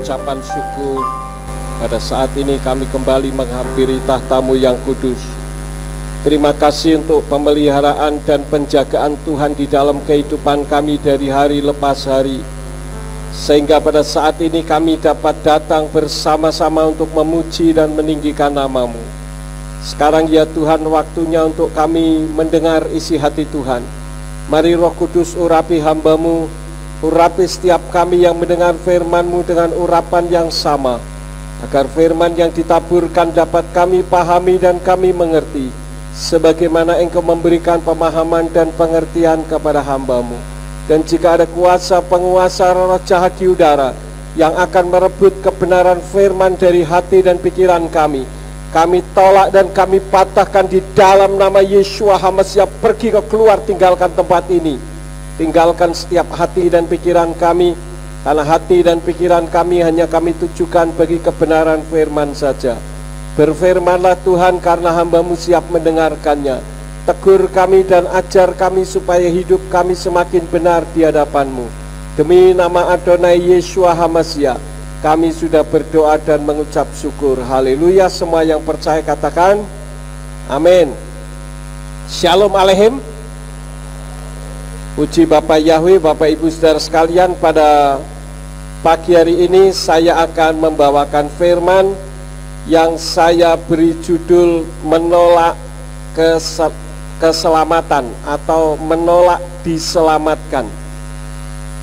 ucapan syukur. Pada saat ini kami kembali menghampiri tahta-Mu yang kudus. Terima kasih untuk pemeliharaan dan penjagaan Tuhan di dalam kehidupan kami dari hari lepas hari, sehingga pada saat ini kami dapat datang bersama-sama untuk memuji dan meninggikan nama-Mu. Sekarang ya Tuhan, waktunya untuk kami mendengar isi hati Tuhan. Mari Roh Kudus urapi hamba-Mu, urapi setiap kami yang mendengar firman-Mu dengan urapan yang sama, agar firman yang ditaburkan dapat kami pahami dan kami mengerti, sebagaimana Engkau memberikan pemahaman dan pengertian kepada hamba-Mu. Dan jika ada kuasa penguasa roh jahat di udara yang akan merebut kebenaran firman dari hati dan pikiran kami tolak dan kami patahkan di dalam nama Yeshua HaMashiach. Pergi ke keluar, tinggalkan tempat ini, tinggalkan setiap hati dan pikiran kami, karena hati dan pikiran kami hanya kami tujukan bagi kebenaran firman saja. Berfirmanlah Tuhan, karena hamba-Mu siap mendengarkannya. Tegur kami dan ajar kami supaya hidup kami semakin benar di hadapan-Mu. Demi nama Adonai Yeshua HaMashiach kami sudah berdoa dan mengucap syukur. Haleluya. Semua yang percaya katakan amin. Shalom aleichem. Puji Bapak Yahweh, Bapak Ibu Saudara sekalian, pada pagi hari ini saya akan membawakan firman yang saya beri judul menolak keselamatan atau menolak diselamatkan.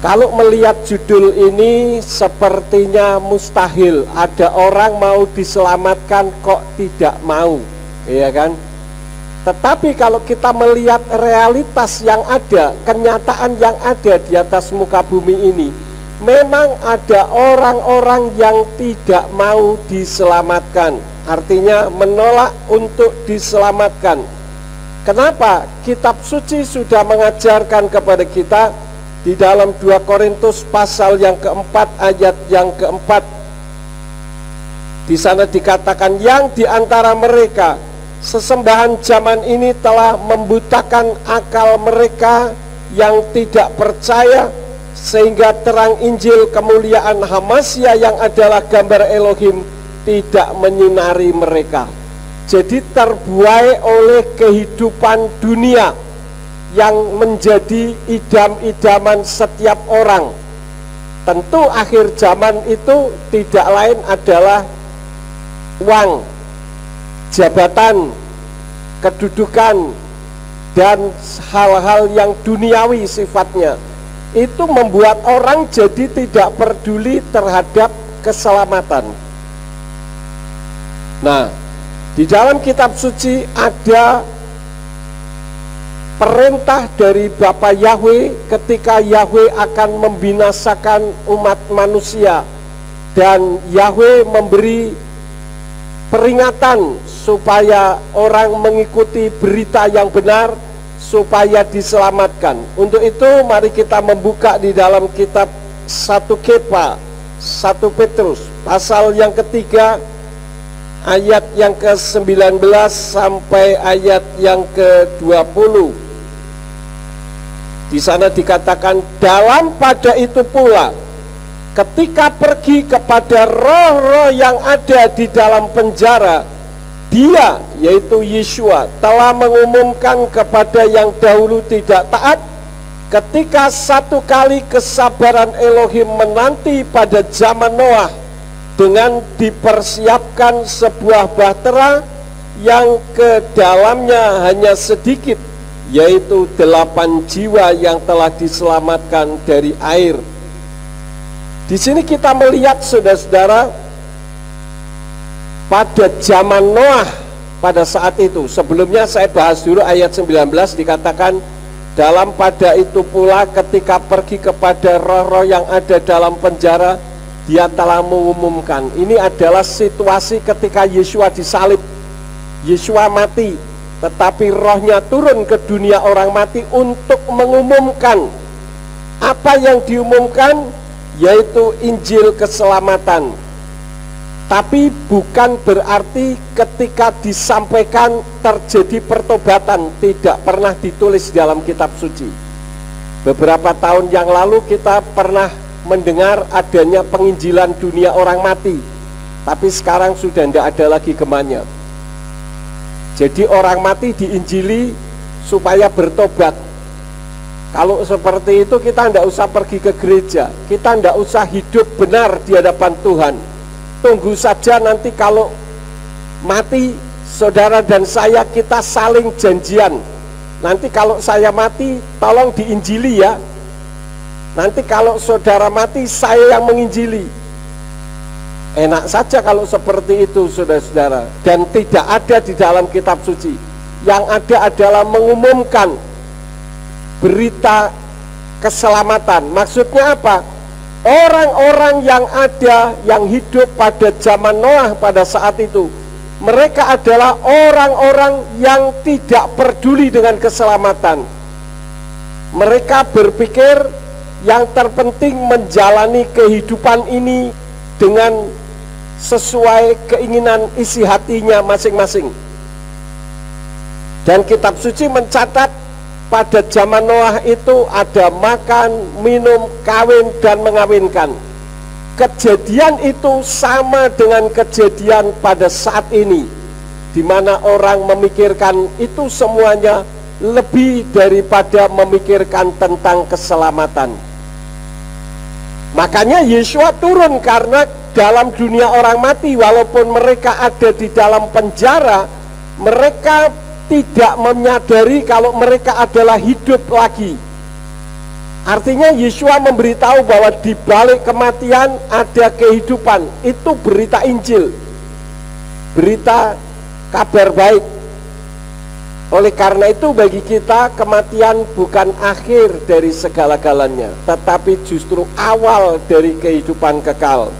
Kalau melihat judul ini sepertinya mustahil, ada orang mau diselamatkan kok tidak mau, ya kan? Tetapi kalau kita melihat realitas yang ada, kenyataan yang ada di atas muka bumi ini, memang ada orang-orang yang tidak mau diselamatkan. Artinya menolak untuk diselamatkan. Kenapa? Kitab suci sudah mengajarkan kepada kita di dalam 2 Korintus pasal yang keempat ayat yang keempat. Di sana dikatakan, yang di antara mereka sesembahan zaman ini telah membutakan akal mereka yang tidak percaya, sehingga terang Injil kemuliaan HaMashiach yang adalah gambar Elohim tidak menyinari mereka. Jadi terbuai oleh kehidupan dunia yang menjadi idam-idaman setiap orang. Tentu akhir zaman itu tidak lain adalah uang, jabatan, kedudukan, dan hal-hal yang duniawi sifatnya. Itu membuat orang jadi tidak peduli terhadap keselamatan. Nah, di dalam kitab suci ada perintah dari Bapa Yahweh ketika Yahweh akan membinasakan umat manusia, dan Yahweh memberi peringatan supaya orang mengikuti berita yang benar supaya diselamatkan. Untuk itu mari kita membuka di dalam kitab 1 Petrus pasal yang ketiga ayat yang ke-19 sampai ayat yang ke-20. Di sana dikatakan, dalam pada itu pula ketika pergi kepada roh-roh yang ada di dalam penjara, Dia, yaitu Yeshua, telah mengumumkan kepada yang dahulu tidak taat, ketika satu kali kesabaran Elohim menanti pada zaman Noah, dengan dipersiapkan sebuah bahtera yang ke dalamnya hanya sedikit, yaitu 8 jiwa yang telah diselamatkan dari air. Di sini kita melihat, saudara-saudara, pada zaman Noah pada saat itu. Sebelumnya saya bahas dulu ayat 19, dikatakan, dalam pada itu pula ketika pergi kepada roh-roh yang ada dalam penjara, Dia telah mengumumkan. Ini adalah situasi ketika Yeshua disalib. Yeshua mati, tetapi rohnya turun ke dunia orang mati untuk mengumumkan. Apa yang diumumkan? Yaitu Injil keselamatan. Tapi bukan berarti ketika disampaikan terjadi pertobatan. Tidak pernah ditulis dalam kitab suci. Beberapa tahun yang lalu kita pernah mendengar adanya penginjilan dunia orang mati, tapi sekarang sudah tidak ada lagi gemanya. Jadi orang mati diinjili supaya bertobat. Kalau seperti itu kita tidak usah pergi ke gereja, kita tidak usah hidup benar di hadapan Tuhan. Tunggu saja nanti kalau mati, saudara dan saya kita saling janjian. Nanti kalau saya mati, tolong diinjili ya. Nanti kalau saudara mati, saya yang menginjili. Enak saja kalau seperti itu, saudara-saudara. Dan tidak ada di dalam kitab suci. Yang ada adalah mengumumkan berita keselamatan. Maksudnya apa? Orang-orang yang ada, yang hidup pada zaman Noah pada saat itu, mereka adalah orang-orang yang tidak peduli dengan keselamatan. Mereka berpikir yang terpenting menjalani kehidupan ini dengan sesuai keinginan isi hatinya masing-masing. Dan kitab suci mencatat pada zaman Noah itu ada makan, minum, kawin, dan mengawinkan. Kejadian itu sama dengan kejadian pada saat ini, di mana orang memikirkan itu semuanya lebih daripada memikirkan tentang keselamatan. Makanya Yeshua turun, karena dalam dunia orang mati, walaupun mereka ada di dalam penjara, mereka tidak menyadari kalau mereka adalah hidup lagi. Artinya Yeshua memberitahu bahwa di balik kematian ada kehidupan. Itu berita Injil, berita kabar baik. Oleh karena itu bagi kita kematian bukan akhir dari segala-galanya, tetapi justru awal dari kehidupan kekal.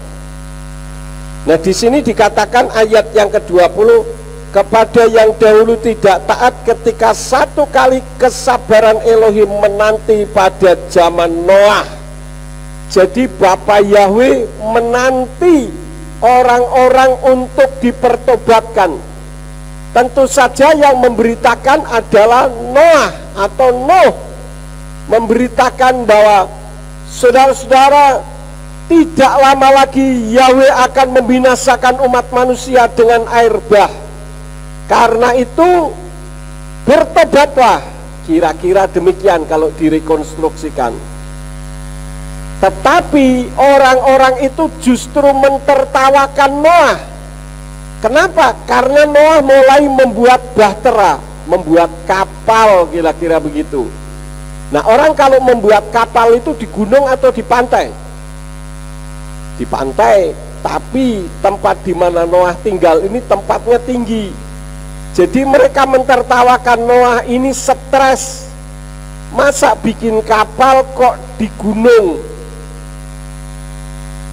Nah, di sini dikatakan ayat yang ke-20, kepada yang dahulu tidak taat ketika satu kali kesabaran Elohim menanti pada zaman Noah. Jadi Bapa Yahweh menanti orang-orang untuk dipertobatkan. Tentu saja yang memberitakan adalah Noah atau Nuh, memberitakan bahwa saudara-saudara, tidak lama lagi Yahweh akan membinasakan umat manusia dengan air bah. Karena itu bertobatlah, kira-kira demikian kalau direkonstruksikan. Tetapi orang-orang itu justru mentertawakan Noah. Kenapa? Karena Noah mulai membuat bahtera, membuat kapal, kira-kira begitu. Nah, orang kalau membuat kapal itu di gunung atau di pantai? Di pantai, tapi tempat di mana Noah tinggal ini tempatnya tinggi. Jadi mereka mentertawakan Noah ini stres. Masa bikin kapal kok di gunung?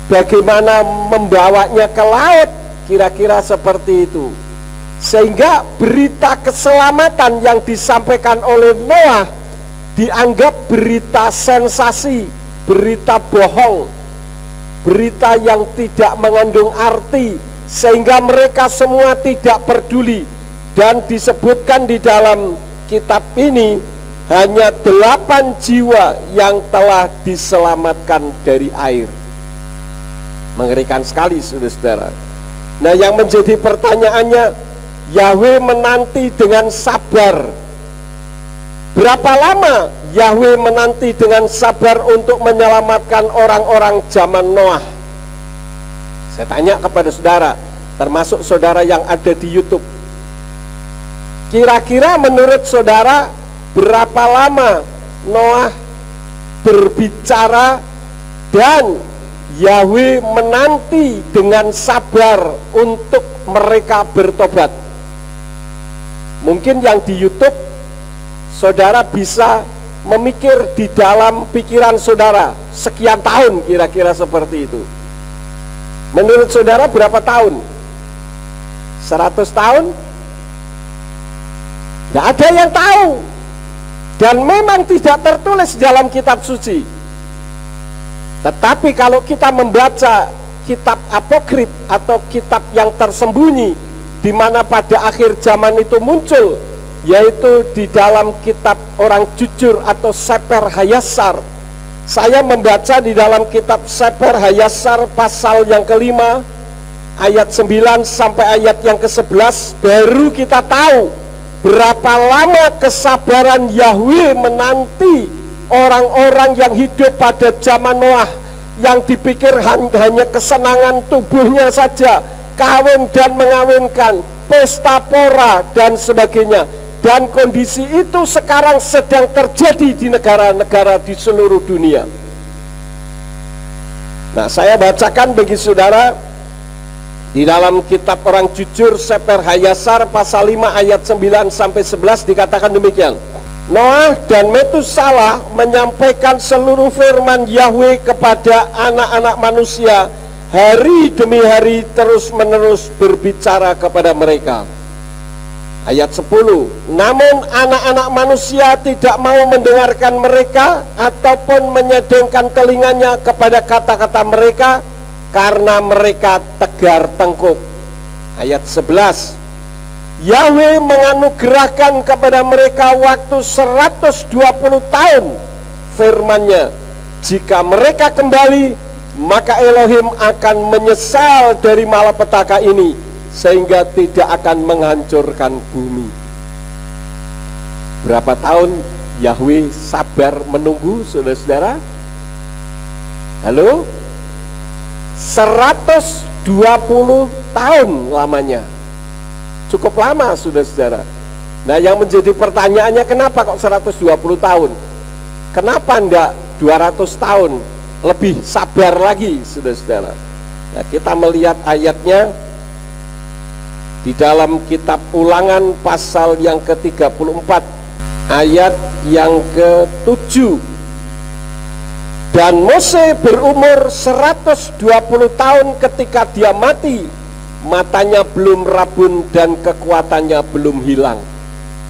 Bagaimana membawanya ke laut? Kira-kira seperti itu. Sehingga berita keselamatan yang disampaikan oleh Noah dianggap berita sensasi, berita bohong, berita yang tidak mengandung arti, sehingga mereka semua tidak peduli. Dan disebutkan di dalam kitab ini hanya 8 jiwa yang telah diselamatkan dari air. Mengerikan sekali, saudara-saudara. Nah, yang menjadi pertanyaannya, Yahweh menanti dengan sabar. Berapa lama Yahweh menanti dengan sabar untuk menyelamatkan orang-orang zaman Noah? Saya tanya kepada saudara, termasuk saudara yang ada di YouTube. Kira-kira menurut saudara berapa lama Noah berbicara dan Yahweh menanti dengan sabar untuk mereka bertobat? Mungkin yang di YouTube saudara bisa memikir di dalam pikiran saudara sekian tahun, kira-kira seperti itu. Menurut saudara berapa tahun? 100 tahun? Tidak ada yang tahu. Dan memang tidak tertulis dalam kitab suci. Tetapi kalau kita membaca kitab apokrif atau kitab yang tersembunyi, di mana pada akhir zaman itu muncul, yaitu di dalam kitab orang jujur atau Sefer Hayasar, Saya membaca di dalam kitab Sefer Hayasar pasal yang kelima ayat 9 sampai ayat yang ke-11, baru kita tahu berapa lama kesabaran Yahweh menanti orang-orang yang hidup pada zaman Noah, yang dipikir hanya kesenangan tubuhnya saja, kawin dan mengawinkan, pesta pora dan sebagainya. Dan kondisi itu sekarang sedang terjadi di negara-negara di seluruh dunia. Nah, saya bacakan bagi saudara di dalam kitab Orang Jujur Sefer Hayasar pasal 5 ayat 9 sampai 11 dikatakan demikian. Noah dan Metusalah menyampaikan seluruh firman Yahweh kepada anak-anak manusia, hari demi hari terus-menerus berbicara kepada mereka. Ayat 10, namun anak-anak manusia tidak mau mendengarkan mereka ataupun menyedengkan telinganya kepada kata-kata mereka, karena mereka tegar tengkuk. Ayat 11, Yahweh menganugerahkan kepada mereka waktu 120 tahun firman-Nya. Jika mereka kembali, maka Elohim akan menyesal dari malapetaka ini, sehingga tidak akan menghancurkan bumi. Berapa tahun Yahweh sabar menunggu, saudara-saudara? Halo? 120 tahun lamanya. Cukup lama, saudara-saudara. Nah, yang menjadi pertanyaannya, kenapa kok 120 tahun? Kenapa enggak 200 tahun? Lebih sabar lagi, saudara-saudara. Nah, kita melihat ayatnya di dalam kitab Ulangan pasal yang ke-34 ayat yang ke-7. Dan Mose berumur 120 tahun ketika dia mati, matanya belum rabun dan kekuatannya belum hilang.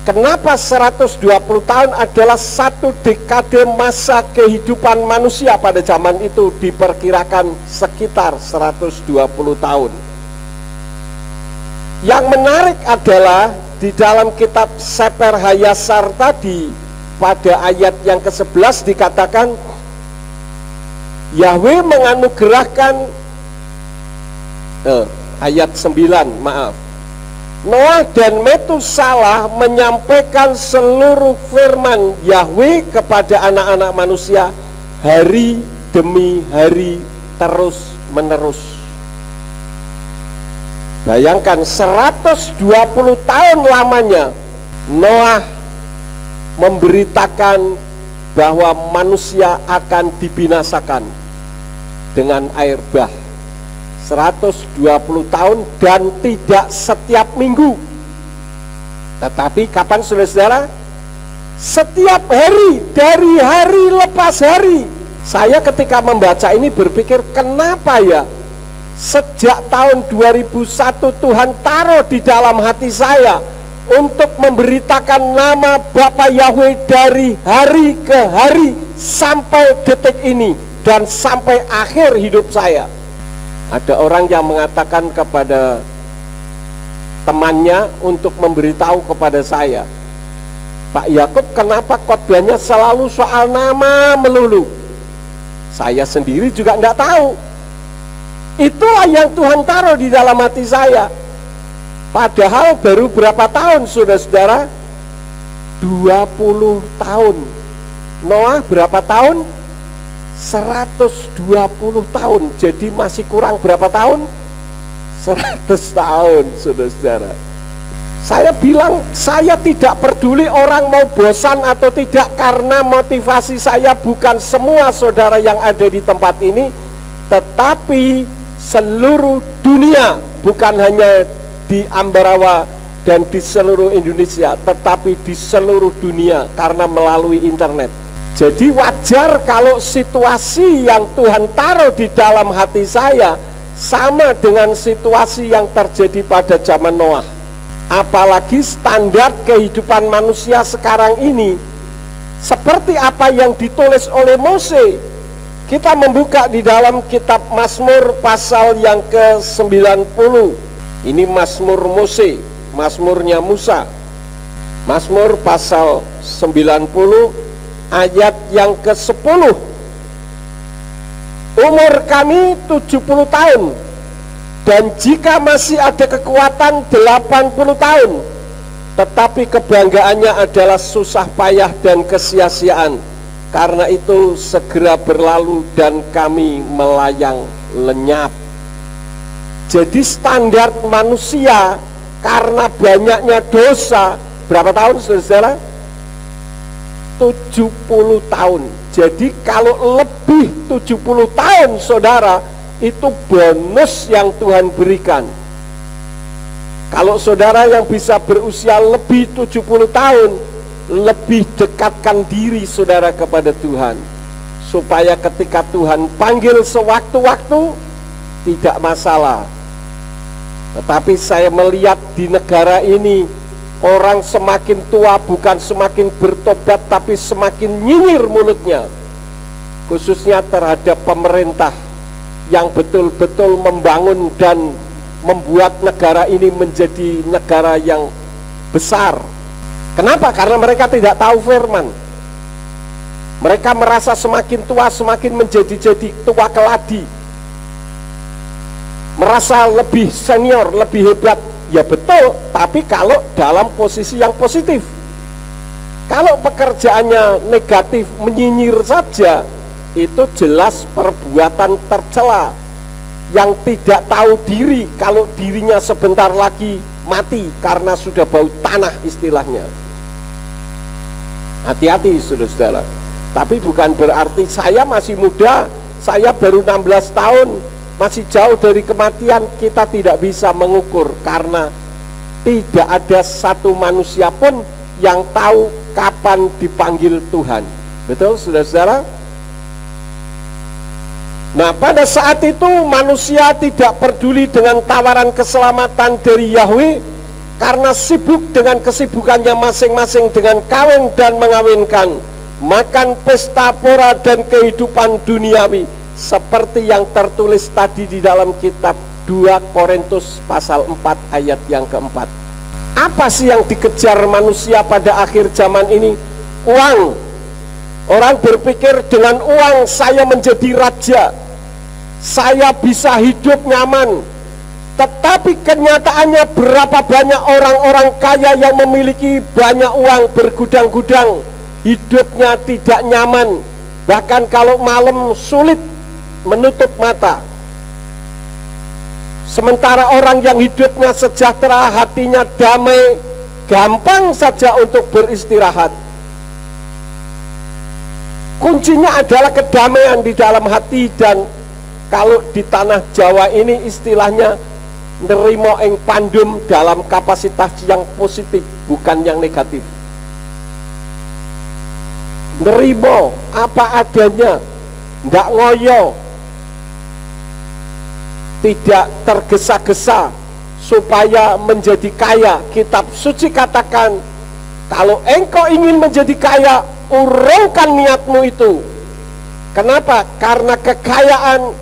Kenapa 120 tahun adalah satu dekade masa kehidupan manusia pada zaman itu, diperkirakan sekitar 120 tahun. Yang menarik adalah di dalam kitab Sefer Hayasar tadi, pada ayat yang ke-11 dikatakan Yahweh menganugerahkan ayat 9, maaf, Noah dan Metusalah menyampaikan seluruh firman Yahweh kepada anak-anak manusia, hari demi hari terus menerus. Bayangkan 120 tahun lamanya Noah memberitakan bahwa manusia akan dibinasakan dengan air bah. 120 tahun dan tidak setiap minggu. Tetapi kapan, saudara-saudara? Setiap hari, dari hari lepas hari. Saya ketika membaca ini berpikir, kenapa ya sejak tahun 2001 Tuhan taruh di dalam hati saya untuk memberitakan nama Bapa Yahweh dari hari ke hari sampai detik ini dan sampai akhir hidup saya. Ada orang yang mengatakan kepada temannya untuk memberitahu kepada saya, Pak Yakub, kenapa khotbahnya selalu soal nama melulu? Saya sendiri juga tidak tahu. Itulah yang Tuhan taruh di dalam hati saya. Padahal baru berapa tahun, saudara-saudara? 20 tahun. Noah berapa tahun? 120 tahun. Jadi masih kurang berapa tahun? 100 tahun, saudara-saudara. Saya bilang, saya tidak peduli orang mau bosan atau tidak, karena motivasi saya bukan semua saudara yang ada di tempat ini, tetapi seluruh dunia, bukan hanya di Ambarawa dan di seluruh Indonesia, tetapi di seluruh dunia karena melalui internet. Jadi wajar kalau situasi yang Tuhan taruh di dalam hati saya sama dengan situasi yang terjadi pada zaman Noah. Apalagi standar kehidupan manusia sekarang ini seperti apa yang ditulis oleh Mose. Kita membuka di dalam kitab Mazmur pasal yang ke-90. Ini Mazmur Mose, Mazmurnya Musa. Mazmur pasal 90 ayat yang ke-10 Umur kami 70 tahun, dan jika masih ada kekuatan 80 tahun, tetapi kebanggaannya adalah susah payah dan kesia-siaan. Karena itu segera berlalu dan kami melayang lenyap. Jadi standar manusia karena banyaknya dosa, berapa tahun saudara? 70 tahun. Jadi kalau lebih 70 tahun saudara, itu bonus yang Tuhan berikan. Kalau saudara yang bisa berusia lebih 70 tahun, lebih dekatkan diri saudara kepada Tuhan, supaya ketika Tuhan panggil sewaktu-waktu, tidak masalah. Tetapi saya melihat di negara ini, orang semakin tua bukan semakin bertobat, tapi semakin nyinyir mulutnya, khususnya terhadap pemerintah yang betul-betul membangun dan membuat negara ini menjadi negara yang besar. Kenapa? Karena mereka tidak tahu firman. Mereka merasa semakin tua semakin menjadi tua keladi, merasa lebih senior, lebih hebat. Ya betul, tapi kalau dalam posisi yang positif. Kalau pekerjaannya negatif, menyinyir saja, itu jelas perbuatan tercela, yang tidak tahu diri kalau dirinya sebentar lagi mati karena sudah bau tanah istilahnya. Hati-hati saudara-saudara. Tapi bukan berarti saya masih muda, saya baru 16 tahun, masih jauh dari kematian. Kita tidak bisa mengukur, karena tidak ada satu manusia pun yang tahu kapan dipanggil Tuhan. Betul saudara-saudara? Nah, pada saat itu manusia tidak peduli dengan tawaran keselamatan dari Yahweh, karena sibuk dengan kesibukannya masing-masing dengan kawin dan mengawinkan, makan pesta pora dan kehidupan duniawi, seperti yang tertulis tadi di dalam kitab 2 Korintus pasal 4 ayat yang keempat. Apa sih yang dikejar manusia pada akhir zaman ini? Uang. Orang berpikir dengan uang saya menjadi raja, saya bisa hidup nyaman. Tetapi kenyataannya berapa banyak orang-orang kaya yang memiliki banyak uang bergudang-gudang, hidupnya tidak nyaman, bahkan kalau malam sulit menutup mata. Sementara orang yang hidupnya sejahtera, hatinya damai, gampang saja untuk beristirahat. Kuncinya adalah kedamaian di dalam hati. Dan kalau di tanah Jawa ini istilahnya nerimo ing pandum, dalam kapasitas yang positif, bukan yang negatif. Nerimo apa adanya, nggak ngoyo, tidak tergesa-gesa supaya menjadi kaya. Kitab suci katakan, kalau engkau ingin menjadi kaya, urungkan niatmu itu. Kenapa? Karena kekayaan,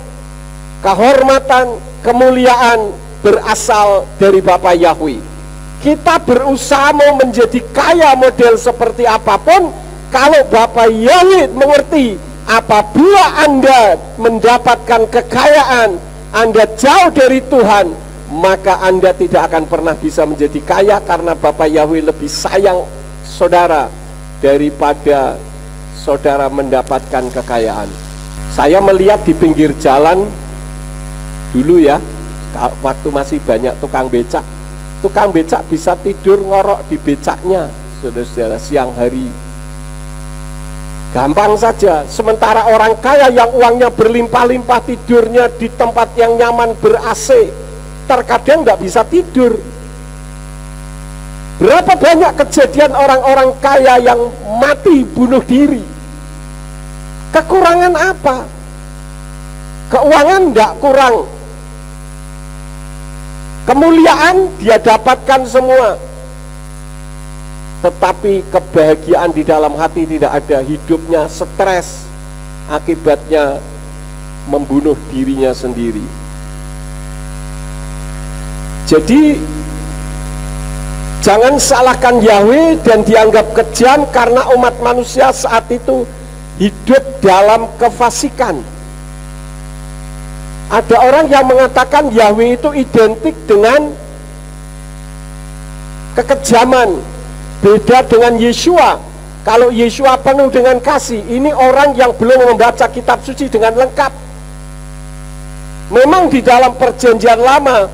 kehormatan, kemuliaan berasal dari Bapa Yahweh. Kita berusaha mau menjadi kaya model seperti apapun, kalau Bapa Yahweh mengerti, apabila Anda mendapatkan kekayaan, Anda jauh dari Tuhan, maka Anda tidak akan pernah bisa menjadi kaya, karena Bapa Yahweh lebih sayang saudara daripada saudara mendapatkan kekayaan. Saya melihat di pinggir jalan dulu ya, waktu masih banyak tukang becak bisa tidur ngorok di becaknya, saudara-saudara, siang hari. Gampang saja. Sementara orang kaya yang uangnya berlimpah-limpah, tidurnya di tempat yang nyaman ber-AC, terkadang nggak bisa tidur. Berapa banyak kejadian orang-orang kaya yang mati bunuh diri? Kekurangan apa? Keuangan nggak kurang, kemuliaan dia dapatkan semua, tetapi kebahagiaan di dalam hati tidak ada. Hidupnya stres, akibatnya membunuh dirinya sendiri. Jadi jangan salahkan Yahweh dan dianggap kejam, karena umat manusia saat itu hidup dalam kefasikan. Ada orang yang mengatakan Yahweh itu identik dengan kekejaman, beda dengan Yeshua. Kalau Yeshua penuh dengan kasih, ini orang yang belum membaca kitab suci dengan lengkap. Memang di dalam perjanjian lama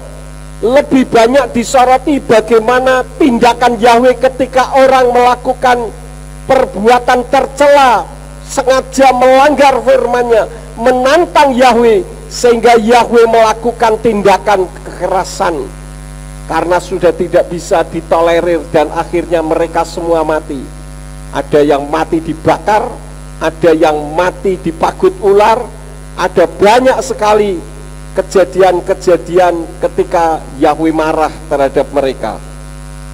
lebih banyak disoroti bagaimana tindakan Yahweh ketika orang melakukan perbuatan tercela, sengaja melanggar firman-Nya, menantang Yahweh, sehingga Yahweh melakukan tindakan kekerasan karena sudah tidak bisa ditolerir dan akhirnya mereka semua mati. Ada yang mati dibakar, ada yang mati dipagut ular, ada banyak sekali kejadian-kejadian ketika Yahweh marah terhadap mereka.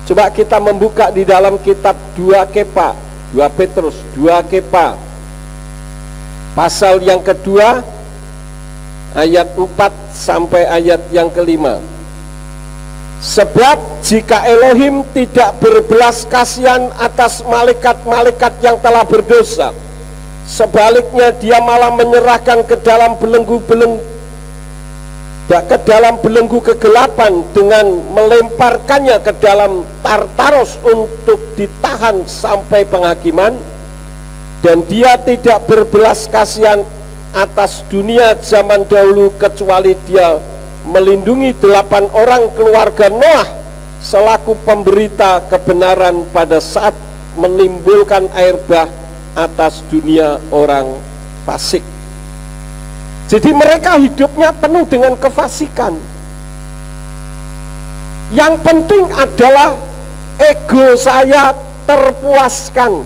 Coba kita membuka di dalam kitab 2 Petrus 2 Kepa pasal yang kedua ayat 4 sampai ayat yang kelima. Sebab jika Elohim tidak berbelas kasihan atas malaikat-malaikat yang telah berdosa, sebaliknya dia malah menyerahkan ke dalam belenggu kegelapan dengan melemparkannya ke dalam Tartaros untuk ditahan sampai penghakiman. Dan dia tidak berbelas kasihan atas dunia zaman dahulu, kecuali dia melindungi 8 orang keluarga Noah selaku pemberita kebenaran pada saat menimbulkan air bah atas dunia orang fasik. Jadi mereka hidupnya penuh dengan kefasikan. Yang penting adalah ego saya terpuaskan.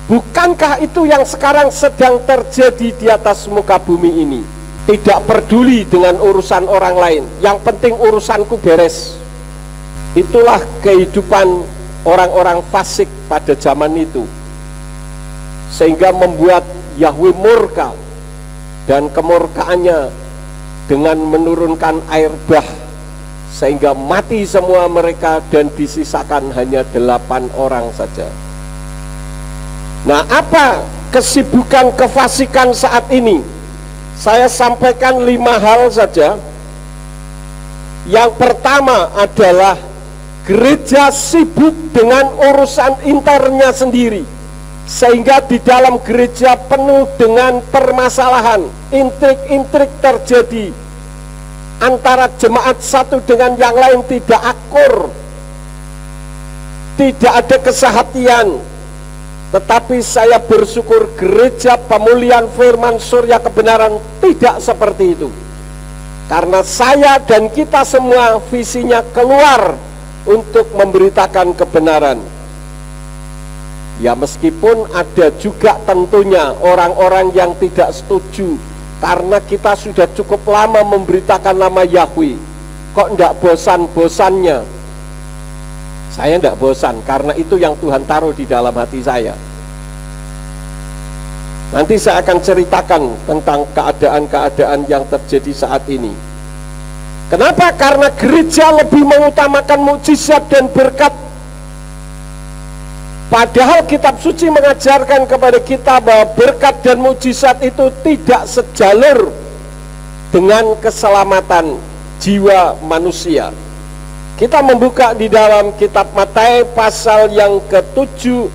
Bukankah itu yang sekarang sedang terjadi di atas muka bumi ini? Tidak peduli dengan urusan orang lain, yang penting urusanku beres. Itulah kehidupan orang-orang fasik pada zaman itu, sehingga membuat Yahweh murka, dan kemurkaannya dengan menurunkan air bah sehingga mati semua mereka dan disisakan hanya 8 orang saja. Nah, apa kesibukan kefasikan saat ini? Saya sampaikan 5 hal saja. Yang pertama adalah gereja sibuk dengan urusan internya sendiri, sehingga di dalam gereja penuh dengan permasalahan, intrik-intrik terjadi antara jemaat satu dengan yang lain, tidak akur, tidak ada kesehatian. Tetapi saya bersyukur gereja pemulihan firman surya kebenaran tidak seperti itu, karena saya dan kita semua visinya keluar untuk memberitakan kebenaran. Ya, meskipun ada juga tentunya orang-orang yang tidak setuju, karena kita sudah cukup lama memberitakan nama Yahweh, kok tidak bosan-bosannya. Saya tidak bosan, karena itu yang Tuhan taruh di dalam hati saya. Nanti saya akan ceritakan tentang keadaan-keadaan yang terjadi saat ini. Kenapa? Karena gereja lebih mengutamakan mukjizat dan berkat. Padahal kitab suci mengajarkan kepada kita bahwa berkat dan mukjizat itu tidak sejalur dengan keselamatan jiwa manusia. Kita membuka di dalam kitab Matius pasal yang ke-7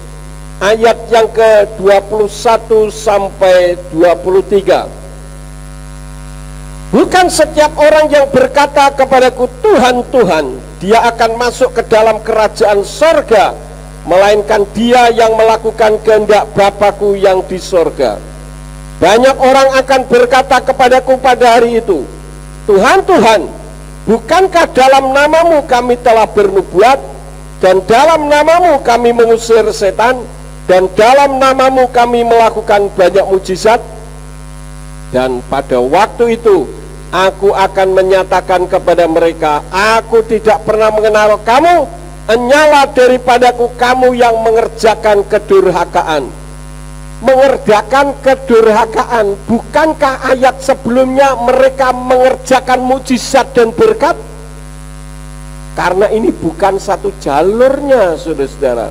ayat yang ke-21 sampai 23. Bukan setiap orang yang berkata kepadaku Tuhan, Tuhan, dia akan masuk ke dalam kerajaan sorga, melainkan dia yang melakukan kehendak Bapa-Ku yang di sorga. Banyak orang akan berkata kepadaku pada hari itu, Tuhan, Tuhan, bukankah dalam namamu kami telah bernubuat, dan dalam namamu kami mengusir setan, dan dalam namamu kami melakukan banyak mujizat? Dan pada waktu itu aku akan menyatakan kepada mereka, aku tidak pernah mengenal kamu, enyalah daripadaku kamu yang mengerjakan kedurhakaan. Mengerjakan kedurhakaan, bukankah ayat sebelumnya mereka mengerjakan mujizat dan berkat? Karena ini bukan satu jalurnya, saudara-saudara.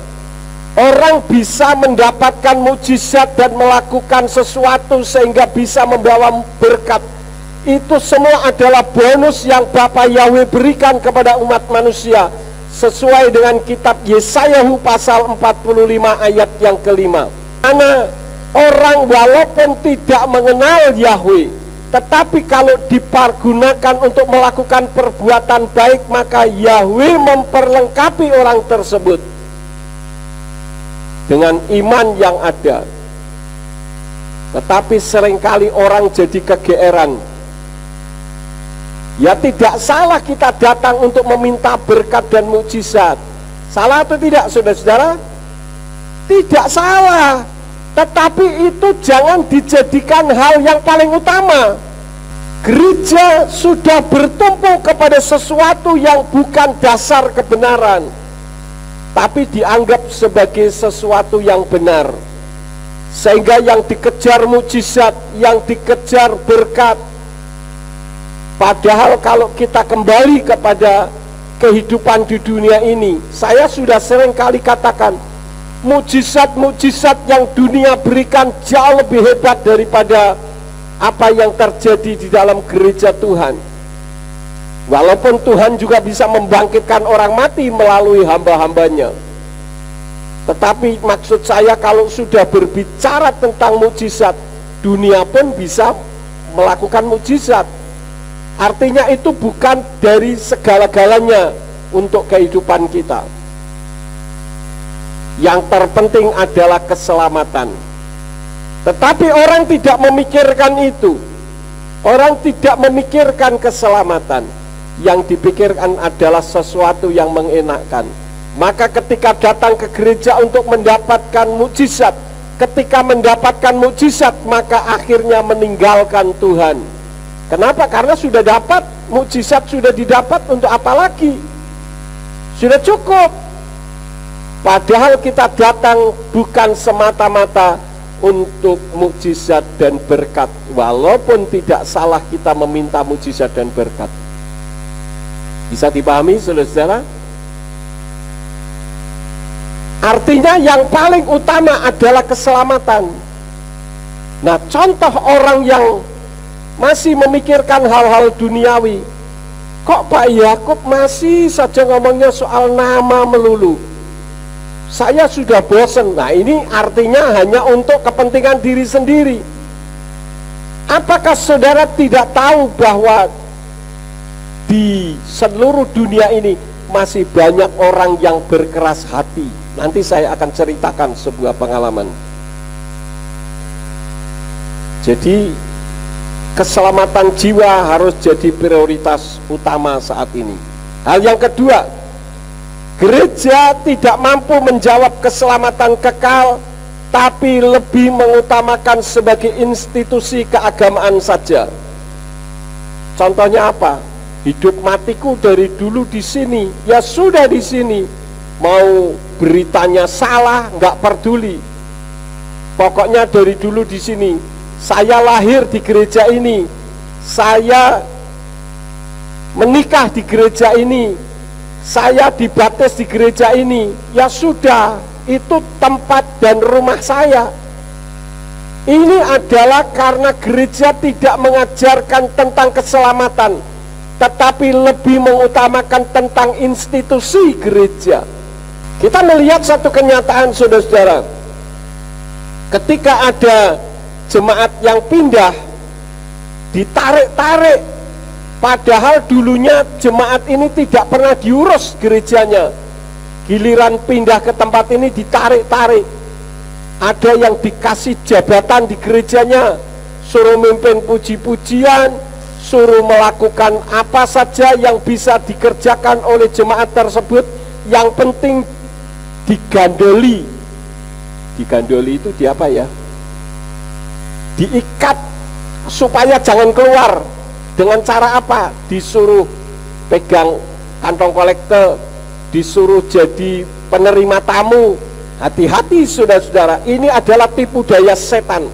Orang bisa mendapatkan mujizat dan melakukan sesuatu sehingga bisa membawa berkat, itu semua adalah bonus yang Bapa Yahweh berikan kepada umat manusia sesuai dengan kitab Yesayahu pasal 45 ayat yang kelima. Karena orang walaupun tidak mengenal Yahweh, tetapi kalau dipergunakan untuk melakukan perbuatan baik, maka Yahweh memperlengkapi orang tersebut dengan iman yang ada. Tetapi seringkali orang jadi kegeeran. Ya, tidak salah kita datang untuk meminta berkat dan mukjizat. Salah atau tidak, saudara-saudara? Tidak salah. Tetapi itu jangan dijadikan hal yang paling utama. Gereja sudah bertumpu kepada sesuatu yang bukan dasar kebenaran, tapi dianggap sebagai sesuatu yang benar. Sehingga yang dikejar mukjizat, yang dikejar berkat. Padahal kalau kita kembali kepada kehidupan di dunia ini, saya sudah sering kali katakan, mukjizat-mukjizat yang dunia berikan jauh lebih hebat daripada apa yang terjadi di dalam gereja Tuhan. Walaupun Tuhan juga bisa membangkitkan orang mati melalui hamba-hambanya, tetapi maksud saya kalau sudah berbicara tentang mukjizat, dunia pun bisa melakukan mukjizat. Artinya itu bukan dari segala-galanya untuk kehidupan kita. Yang terpenting adalah keselamatan. Tetapi orang tidak memikirkan itu. Orang tidak memikirkan keselamatan. Yang dipikirkan adalah sesuatu yang mengenakkan. Maka ketika datang ke gereja untuk mendapatkan mukjizat, ketika mendapatkan mukjizat, maka akhirnya meninggalkan Tuhan. Kenapa? Karena sudah dapat mukjizat, sudah didapat, untuk apa lagi? Sudah cukup. Padahal kita datang bukan semata-mata untuk mukjizat dan berkat, walaupun tidak salah kita meminta mukjizat dan berkat. Bisa dipahami, saudara-saudara? Artinya yang paling utama adalah keselamatan. Nah, contoh orang yang masih memikirkan hal-hal duniawi, kok Pak Yakub masih saja ngomongnya soal nama melulu? Saya sudah bosan. Nah, ini artinya hanya untuk kepentingan diri sendiri. Apakah saudara tidak tahu bahwa di seluruh dunia ini masih banyak orang yang berkeras hati? Nanti saya akan ceritakan sebuah pengalaman. Jadi keselamatan jiwa harus jadi prioritas utama saat ini. Hal yang kedua, gereja tidak mampu menjawab keselamatan kekal, tapi lebih mengutamakan sebagai institusi keagamaan saja. Contohnya apa? Hidup matiku dari dulu di sini, ya sudah di sini. Mau beritanya salah, nggak peduli. Pokoknya dari dulu di sini. Saya lahir di gereja ini, saya menikah di gereja ini, saya dibaptis di gereja ini. Ya sudah, itu tempat dan rumah saya. Ini adalah karena gereja tidak mengajarkan tentang keselamatan, tetapi lebih mengutamakan tentang institusi gereja. Kita melihat satu kenyataan, saudara-saudara. Ketika ada jemaat yang pindah, ditarik-tarik, padahal dulunya jemaat ini tidak pernah diurus gerejanya. Giliran pindah ke tempat ini ditarik-tarik. Ada yang dikasih jabatan di gerejanya, suruh mimpin puji-pujian, suruh melakukan apa saja yang bisa dikerjakan oleh jemaat tersebut. Yang penting digandoli. Digandoli itu di apa ya? Diikat supaya jangan keluar. Dengan cara apa? Disuruh pegang kantong kolektor, disuruh jadi penerima tamu. Hati-hati saudara-saudara, ini adalah tipu daya setan.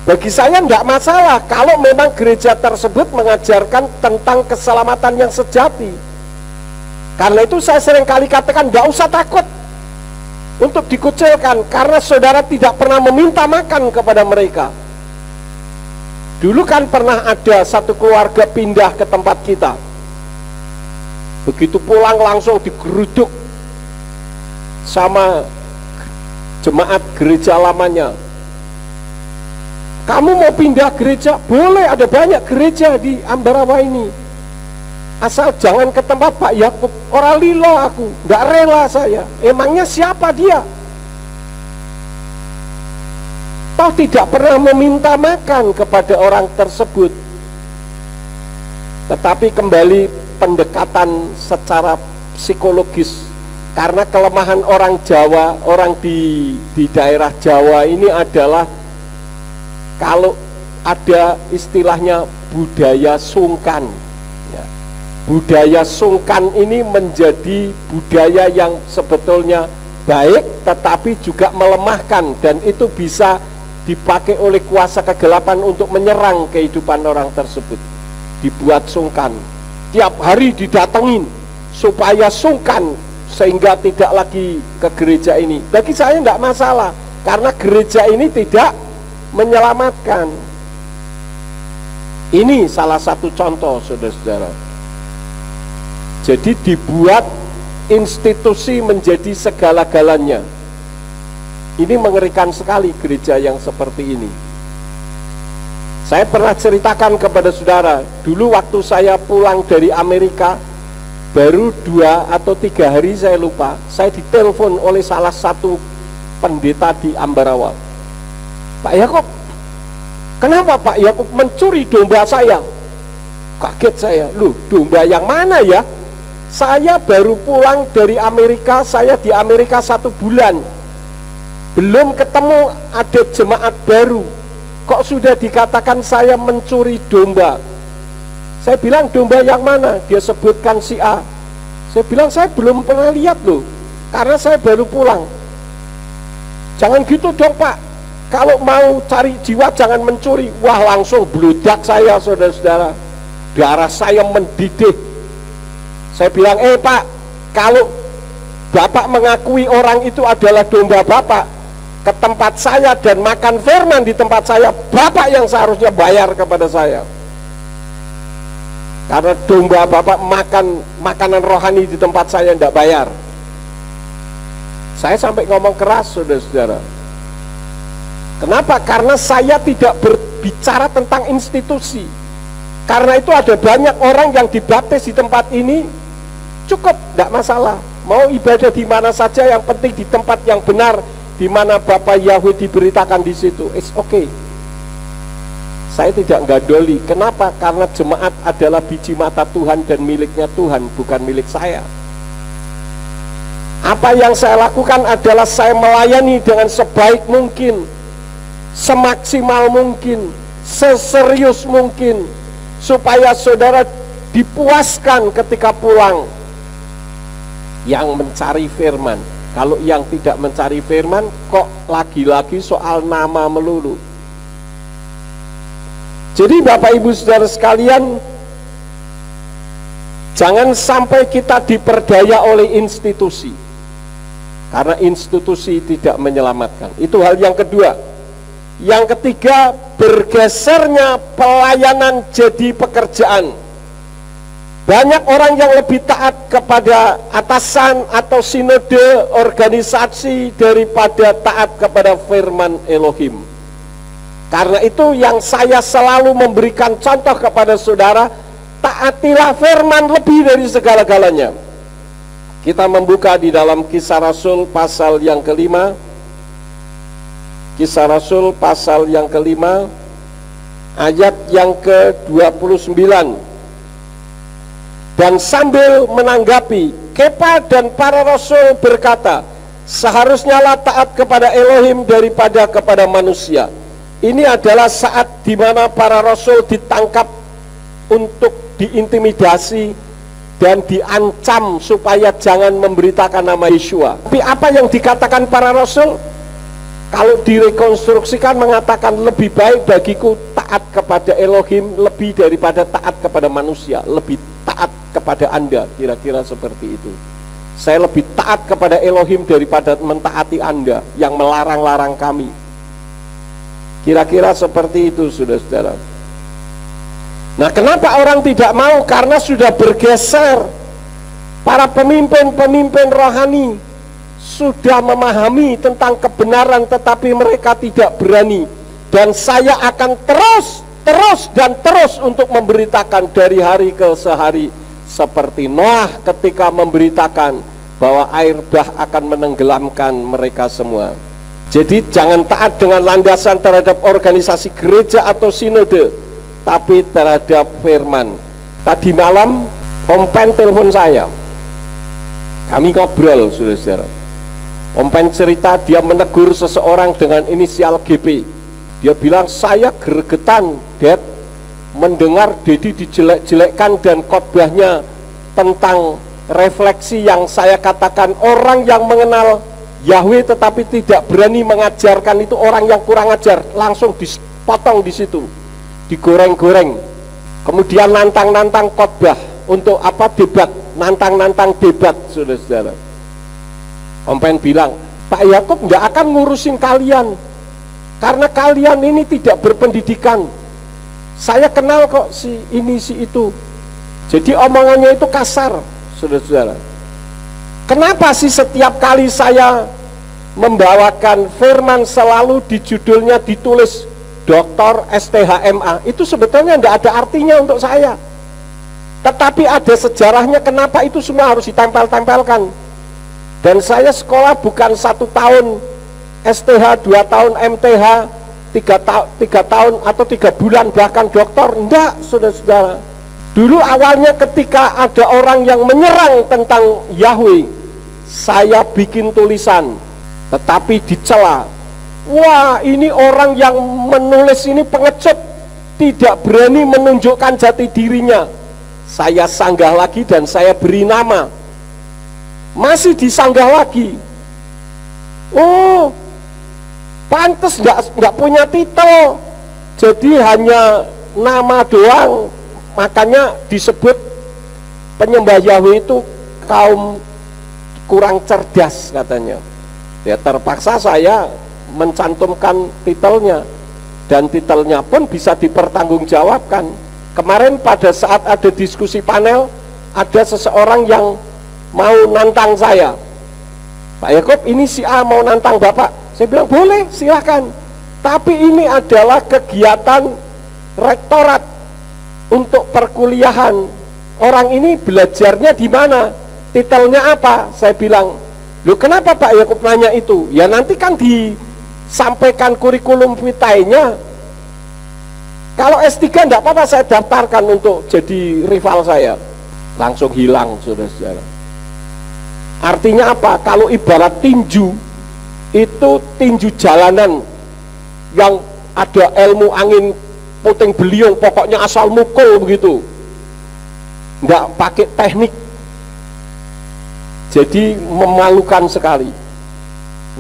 Bagi saya tidak masalah kalau memang gereja tersebut mengajarkan tentang keselamatan yang sejati. Karena itu saya sering kali katakan tidak usah takut untuk dikucilkan, karena saudara tidak pernah meminta makan kepada mereka. Dulu kan pernah ada satu keluarga pindah ke tempat kita. Begitu pulang langsung digeruduk sama jemaat gereja lamanya. Kamu mau pindah gereja? Boleh, ada banyak gereja di Ambarawa ini. Asal jangan ke tempat Pak Yakub. Orang lilo aku, nggak rela saya. Emangnya siapa dia? Toh tidak pernah meminta makan kepada orang tersebut. Tetapi kembali pendekatan secara psikologis. Karena kelemahan orang Jawa, orang di daerah Jawa ini adalah kalau ada istilahnya budaya sungkan. Ya. Budaya sungkan ini menjadi budaya yang sebetulnya baik tetapi juga melemahkan, dan itu bisa dipakai oleh kuasa kegelapan untuk menyerang kehidupan orang tersebut. Dibuat sungkan, tiap hari didatengin supaya sungkan sehingga tidak lagi ke gereja ini. Bagi saya tidak masalah, karena gereja ini tidak menyelamatkan. Ini salah satu contoh, saudara-saudara. Jadi dibuat institusi menjadi segala-galanya. Ini mengerikan sekali gereja yang seperti ini. Saya pernah ceritakan kepada saudara, dulu waktu saya pulang dari Amerika, baru 2 atau 3 hari saya lupa, saya ditelepon oleh salah satu pendeta di Ambarawa. Pak Yakub, kenapa Pak Yakub mencuri domba saya? Kaget saya, loh domba yang mana ya? Saya baru pulang dari Amerika, saya di Amerika 1 bulan. Belum ketemu ada jemaat baru. Kok sudah dikatakan saya mencuri domba? Saya bilang domba yang mana? Dia sebutkan si A. Saya bilang saya belum pernah lihat loh, karena saya baru pulang. Jangan gitu dong Pak. Kalau mau cari jiwa jangan mencuri. Wah, langsung bludak saya, saudara-saudara. Darah saya mendidih. Saya bilang, Pak, kalau Bapak mengakui orang itu adalah domba Bapak ke tempat saya dan makan firman di tempat saya, Bapak yang seharusnya bayar kepada saya. Karena domba Bapak makan makanan rohani di tempat saya tidak bayar. Saya sampai ngomong keras, saudara-saudara. Kenapa? Karena saya tidak berbicara tentang institusi. Karena itu ada banyak orang yang dibaptis di tempat ini, cukup, tidak masalah. Mau ibadah di mana saja, yang penting di tempat yang benar, di mana Bapak Yahweh diberitakan di situ. It's okay. Saya tidak gadoli. Kenapa? Karena jemaat adalah biji mata Tuhan dan miliknya Tuhan, bukan milik saya. Apa yang saya lakukan adalah saya melayani dengan sebaik mungkin, semaksimal mungkin, seserius mungkin, supaya saudara dipuaskan ketika pulang. Yang mencari firman. Kalau yang tidak mencari firman, kok lagi-lagi soal nama melulu. Jadi Bapak Ibu Saudara sekalian, jangan sampai kita diperdaya oleh institusi, karena institusi tidak menyelamatkan. Itu hal yang kedua. Yang ketiga, bergesernya pelayanan jadi pekerjaan. Banyak orang yang lebih taat kepada atasan atau sinode organisasi daripada taat kepada firman Elohim. Karena itu yang saya selalu memberikan contoh kepada saudara, taatilah firman lebih dari segala-galanya. Kita membuka di dalam Kisah Rasul pasal yang kelima. Kisah Rasul pasal yang kelima, ayat yang ke-29. Dan sambil menanggapi, Kepa dan para rasul berkata, seharusnya lah taat kepada Elohim daripada kepada manusia. Ini adalah saat di mana para rasul ditangkap untuk diintimidasi dan diancam supaya jangan memberitakan nama Yeshua. Tapi apa yang dikatakan para rasul? Kalau direkonstruksikan mengatakan lebih baik bagiku taat kepada Elohim lebih daripada taat kepada manusia. Lebih taat kepada Anda, kira-kira seperti itu. Saya lebih taat kepada Elohim daripada mentaati Anda yang melarang-larang kami. Kira-kira seperti itu, saudara-saudara. Nah, kenapa orang tidak mau? Karena sudah bergeser. Para pemimpin-pemimpin rohani sudah memahami tentang kebenaran, tetapi mereka tidak berani. Dan saya akan terus untuk memberitakan dari hari ke hari, seperti Noah ketika memberitakan bahwa air bah akan menenggelamkan mereka semua. Jadi jangan taat dengan landasan terhadap organisasi gereja atau sinode, tapi terhadap firman. Tadi malam Om Pen telepon saya, kami ngobrol, saudara-saudara. Om Pen cerita dia menegur seseorang dengan inisial GP. Dia bilang, saya gregetan, Dad, mendengar Dedi dijelek-jelekkan dan khotbahnya tentang refleksi yang saya katakan orang yang mengenal Yahweh tetapi tidak berani mengajarkan itu orang yang kurang ajar. Langsung dipotong di situ, digoreng-goreng. Kemudian nantang-nantang khotbah untuk apa? Debat, nantang-nantang debat, saudara-saudara. Om Pen bilang, Pak Yakub nggak akan ngurusin kalian karena kalian ini tidak berpendidikan. Saya kenal kok si ini si itu. Jadi omongannya itu kasar, saudara-saudara. Kenapa sih setiap kali saya membawakan firman selalu di judulnya ditulis Dr. STHMA? Itu sebetulnya tidak ada artinya untuk saya. Tetapi ada sejarahnya kenapa itu semua harus ditempel-tempelkan. Dan saya sekolah bukan 1 tahun STH, 2 tahun MTH, 3 tahun atau 3 bulan bahkan doktor. Enggak, saudara-saudara. Dulu awalnya ketika ada orang yang menyerang tentang Yahweh, saya bikin tulisan, tetapi dicela. Wah, ini orang yang menulis ini pengecut, tidak berani menunjukkan jati dirinya. Saya sanggah lagi dan saya beri nama. Masih disanggah lagi. Oh, pantes nggak punya titel, jadi hanya nama doang. Makanya disebut penyembah Yahweh itu kaum kurang cerdas katanya. Ya terpaksa saya mencantumkan titelnya, dan titelnya pun bisa dipertanggungjawabkan. Kemarin pada saat ada diskusi panel, ada seseorang yang mau nantang saya. Pak Yakub, ini si A mau nantang Bapak. Saya bilang boleh, silakan. Tapi ini adalah kegiatan rektorat untuk perkuliahan. Orang ini belajarnya di mana? Titelnya apa? Saya bilang, loh kenapa Pak Yakub nanya itu? Ya nanti kan disampaikan kurikulum vitae-nya. Kalau S3 enggak apa-apa, saya daftarkan untuk jadi rival saya. Langsung hilang, saudara-saudara. Artinya apa? Kalau ibarat tinju, itu tinju jalanan yang ada ilmu angin puting beliung, pokoknya asal mukul begitu, enggak pakai teknik. Jadi memalukan sekali.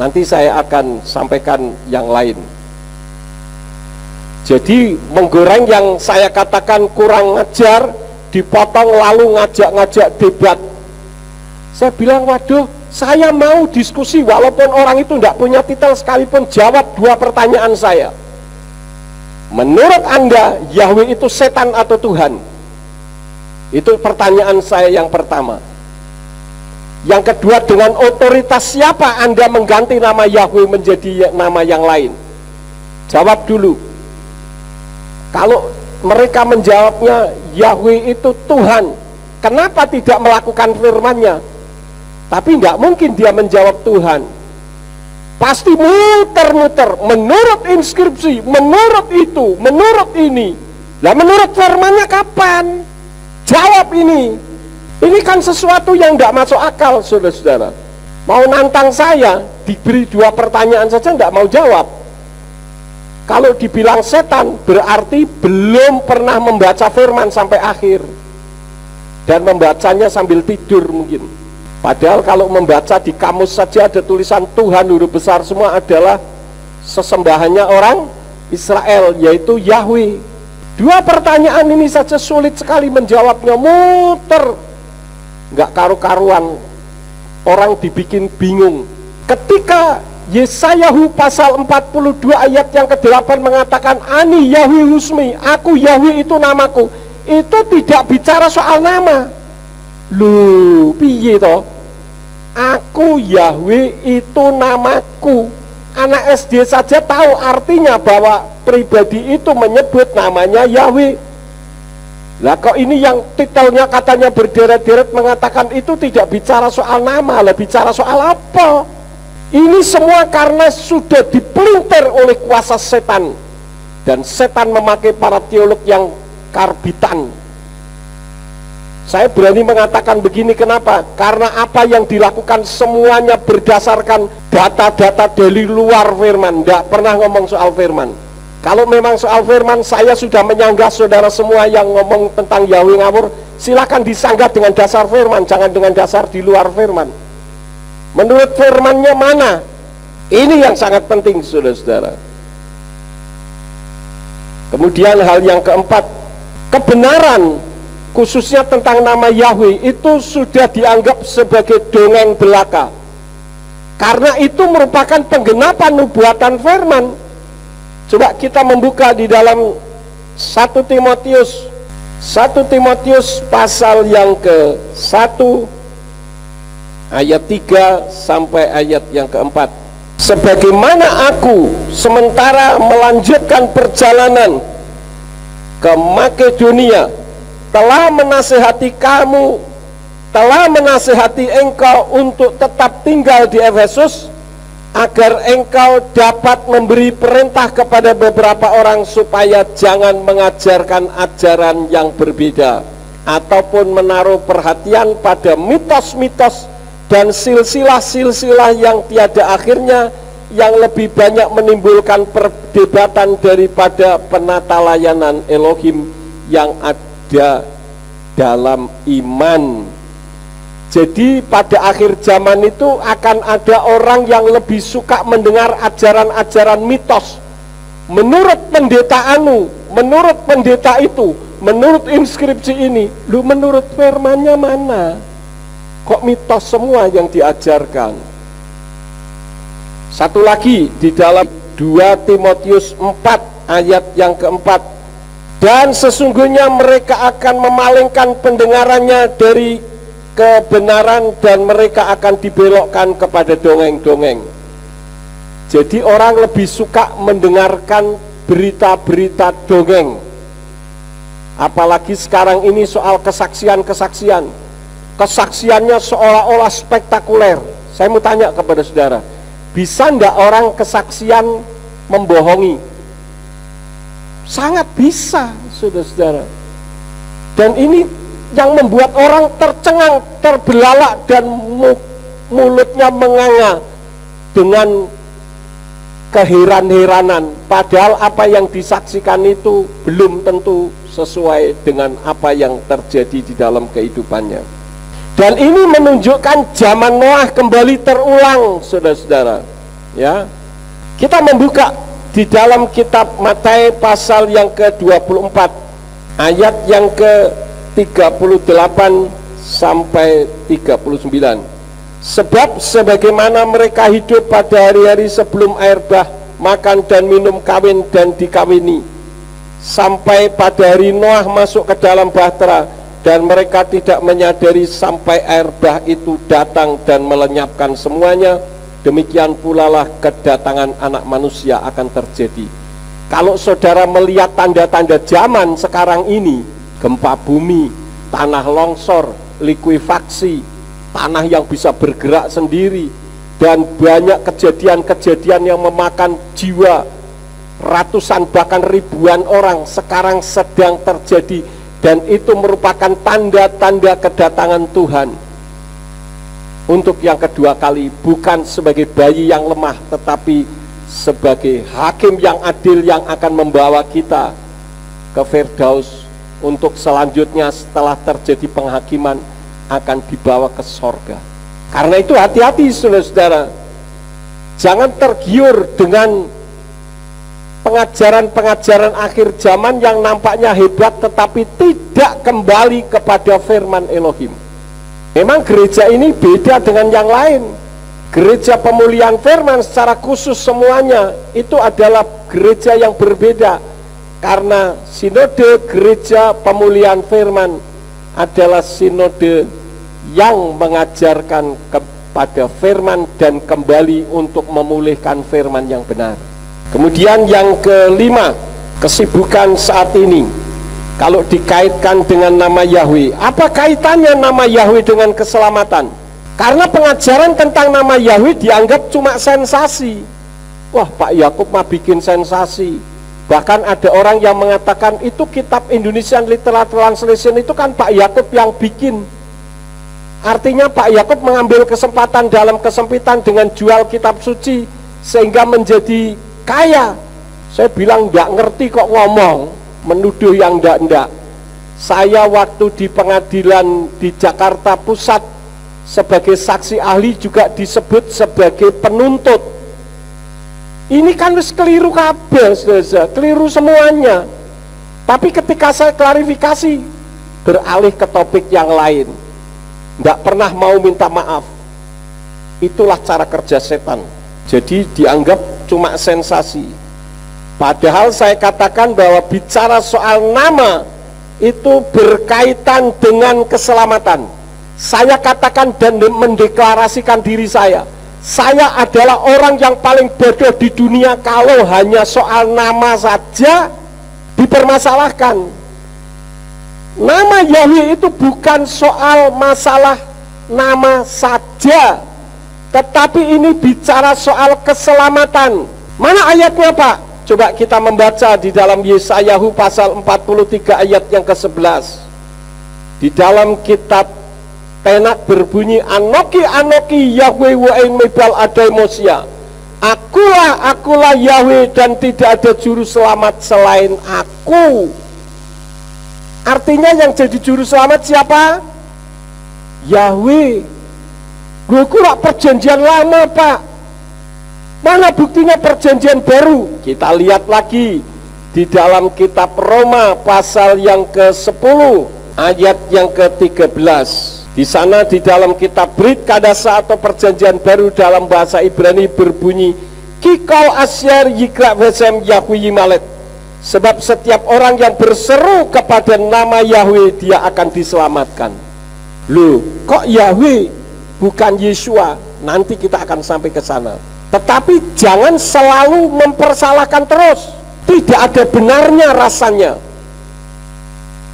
Nanti saya akan sampaikan yang lain. Jadi menggoreng yang saya katakan kurang ngajar, dipotong lalu ngajak-ngajak debat. Saya bilang, waduh, saya mau diskusi walaupun orang itu tidak punya titel sekalipun, jawab 2 pertanyaan saya. Menurut Anda, Yahweh itu setan atau Tuhan? Itu pertanyaan saya yang pertama. Yang kedua, dengan otoritas siapa Anda mengganti nama Yahweh menjadi nama yang lain? Jawab dulu. Kalau mereka menjawabnya Yahweh itu Tuhan, kenapa tidak melakukan firman-Nya? Tapi nggak mungkin dia menjawab Tuhan. Pasti muter-muter, menurut inskripsi, menurut itu, menurut ini. Lah menurut firman-Nya kapan? Jawab ini. Ini kan sesuatu yang nggak masuk akal, saudara-saudara. Mau nantang saya, diberi 2 pertanyaan saja nggak mau jawab. Kalau dibilang setan, berarti belum pernah membaca firman sampai akhir, dan membacanya sambil tidur mungkin. Padahal kalau membaca di kamus saja ada tulisan Tuhan huruf besar semua adalah sesembahannya orang Israel, yaitu Yahweh. 2 pertanyaan ini saja sulit sekali menjawabnya, muter, nggak karu-karuan, orang dibikin bingung. Ketika Yesayahu pasal 42 ayat yang ke-8 mengatakan, Ani Yahweh Husmi, aku Yahweh itu namaku. itu tidak bicara soal nama. Loh, piye toh? Aku Yahweh itu namaku. Anak SD saja tahu artinya bahwa pribadi itu menyebut namanya Yahweh. Lah kok ini yang titelnya katanya berderet-deret mengatakan itu tidak bicara soal nama, lah bicara soal apa? Ini semua karena sudah dipelintir oleh kuasa setan. Dan setan memakai para teolog yang karbitan. Saya berani mengatakan begini, kenapa? Karena apa yang dilakukan semuanya berdasarkan data-data dari luar firman. Tidak pernah ngomong soal firman. Kalau memang soal firman, saya sudah menyanggah saudara semua yang ngomong tentang Yahweh ngawur. Silakan disanggah dengan dasar firman, jangan dengan dasar di luar firman. Menurut firmannya mana? Ini yang sangat penting, saudara-saudara. Kemudian hal yang keempat, kebenaran khususnya tentang nama Yahweh itu sudah dianggap sebagai dongeng belaka. Karena itu merupakan penggenapan nubuatan firman. Coba kita membuka di dalam 1 Timotius pasal yang ke-1 ayat 3 sampai ayat yang ke-4. Sebagaimana aku sementara melanjutkan perjalanan ke Makedonia telah menasihati kamu, telah menasihati engkau untuk tetap tinggal di Efesus, agar engkau dapat memberi perintah kepada beberapa orang supaya jangan mengajarkan ajaran yang berbeda ataupun menaruh perhatian pada mitos-mitos dan silsilah-silsilah yang tiada akhirnya, yang lebih banyak menimbulkan perdebatan daripada penata layanan Elohim yang ada dalam iman. Jadi pada akhir zaman itu akan ada orang yang lebih suka mendengar ajaran-ajaran mitos. Menurut pendeta anu, menurut pendeta itu, menurut inskripsi ini, lu menurut firmannya mana? Kok mitos semua yang diajarkan? Satu lagi di dalam 2 Timotius 4 ayat yang keempat, dan sesungguhnya mereka akan memalingkan pendengarannya dari kebenaran dan mereka akan dibelokkan kepada dongeng-dongeng. Jadi orang lebih suka mendengarkan berita-berita dongeng. Apalagi sekarang ini soal kesaksian-kesaksian. Kesaksiannya seolah-olah spektakuler. Saya mau tanya kepada saudara, bisa enggak orang kesaksian membohongi? Sangat bisa, saudara-saudara. Dan ini yang membuat orang tercengang, terbelalak, dan mulutnya menganga dengan keheran-heranan. Padahal apa yang disaksikan itu belum tentu sesuai dengan apa yang terjadi di dalam kehidupannya. Dan ini menunjukkan zaman Noah kembali terulang, saudara-saudara. Ya, kita membuka di dalam kitab Matius pasal yang ke-24 ayat yang ke-38 sampai 39. Sebab sebagaimana mereka hidup pada hari-hari sebelum air bah, makan dan minum, kawin dan dikawini, sampai pada hari Noah masuk ke dalam bahtera, dan mereka tidak menyadari sampai air bah itu datang dan melenyapkan semuanya. Demikian pula lah kedatangan anak manusia akan terjadi. Kalau saudara melihat tanda-tanda zaman sekarang ini, gempa bumi, tanah longsor, likuifaksi, tanah yang bisa bergerak sendiri, dan banyak kejadian-kejadian yang memakan jiwa ratusan bahkan ribuan orang sekarang sedang terjadi. Dan itu merupakan tanda-tanda kedatangan Tuhan untuk yang kedua kali, bukan sebagai bayi yang lemah, tetapi sebagai hakim yang adil yang akan membawa kita ke Firdaus, untuk selanjutnya setelah terjadi penghakiman akan dibawa ke sorga. Karena itu hati-hati, saudara-saudara, jangan tergiur dengan pengajaran-pengajaran akhir zaman yang nampaknya hebat tetapi tidak kembali kepada firman Elohim. Memang gereja ini beda dengan yang lain. Gereja pemulihan firman secara khusus semuanya itu adalah gereja yang berbeda. Karena sinode gereja pemulihan firman adalah sinode yang mengajarkan kepada firman dan kembali untuk memulihkan firman yang benar. Kemudian yang kelima, kesibukan saat ini. Kalau dikaitkan dengan nama Yahweh, apa kaitannya nama Yahweh dengan keselamatan? Karena pengajaran tentang nama Yahweh dianggap cuma sensasi. Wah, Pak Yakub mah bikin sensasi. Bahkan ada orang yang mengatakan itu kitab Indonesian Literal Translation itu kan Pak Yakub yang bikin. Artinya Pak Yakub mengambil kesempatan dalam kesempitan dengan jual kitab suci sehingga menjadi kaya. Saya bilang nggak ngerti kok ngomong, menuduh yang ndak. Saya waktu di pengadilan di Jakarta Pusat sebagai saksi ahli juga disebut sebagai penuntut. Ini kan harus keliru kabeh, keliru semuanya. Tapi ketika saya klarifikasi, beralih ke topik yang lain, nggak pernah mau minta maaf. Itulah cara kerja setan. Jadi dianggap cuma sensasi. Padahal saya katakan bahwa bicara soal nama itu berkaitan dengan keselamatan. Saya katakan dan mendeklarasikan diri saya adalah orang yang paling bodoh di dunia kalau hanya soal nama saja dipermasalahkan. Nama Yahweh itu bukan soal masalah nama saja, tetapi ini bicara soal keselamatan. Mana ayatnya, Pak? Coba kita membaca di dalam Yesayahu pasal 43 ayat yang ke-11. Di dalam kitab Penak berbunyi, Anoki Anoki Yahweh wa'in mebal adai mosia. Akulah Yahweh dan tidak ada juru selamat selain aku. Artinya yang jadi juru selamat siapa? Yahweh. Gue kurang perjanjian lama, Pak. Mana buktinya perjanjian baru? Kita lihat lagi di dalam kitab Roma pasal yang ke-10 ayat yang ke-13. Di sana di dalam kitab Brit Kadasa atau perjanjian baru dalam bahasa Ibrani berbunyi, Kikol Asyer Yikra Vesem Yahweh Yimalet. Sebab setiap orang yang berseru kepada nama Yahweh dia akan diselamatkan. Loh, kok Yahweh bukan Yeshua? Nanti kita akan sampai ke sana. Tetapi jangan selalu mempersalahkan terus. Tidak ada benarnya rasanya.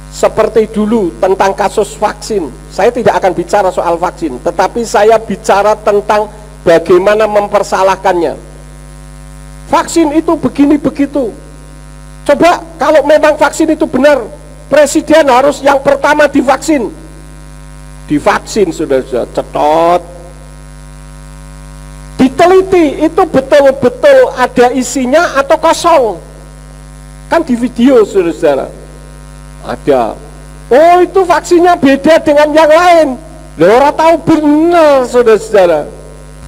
Seperti dulu tentang kasus vaksin. Saya tidak akan bicara soal vaksin, tetapi saya bicara tentang bagaimana mempersalahkannya. Vaksin itu begini begitu. Coba kalau memang vaksin itu benar, presiden harus yang pertama divaksin. Divaksin sudah cetot. Diteliti itu betul-betul ada isinya atau kosong. Kan di video saudara-saudara ada. Oh, itu vaksinnya beda dengan yang lain. Orang tahu benar saudara-saudara.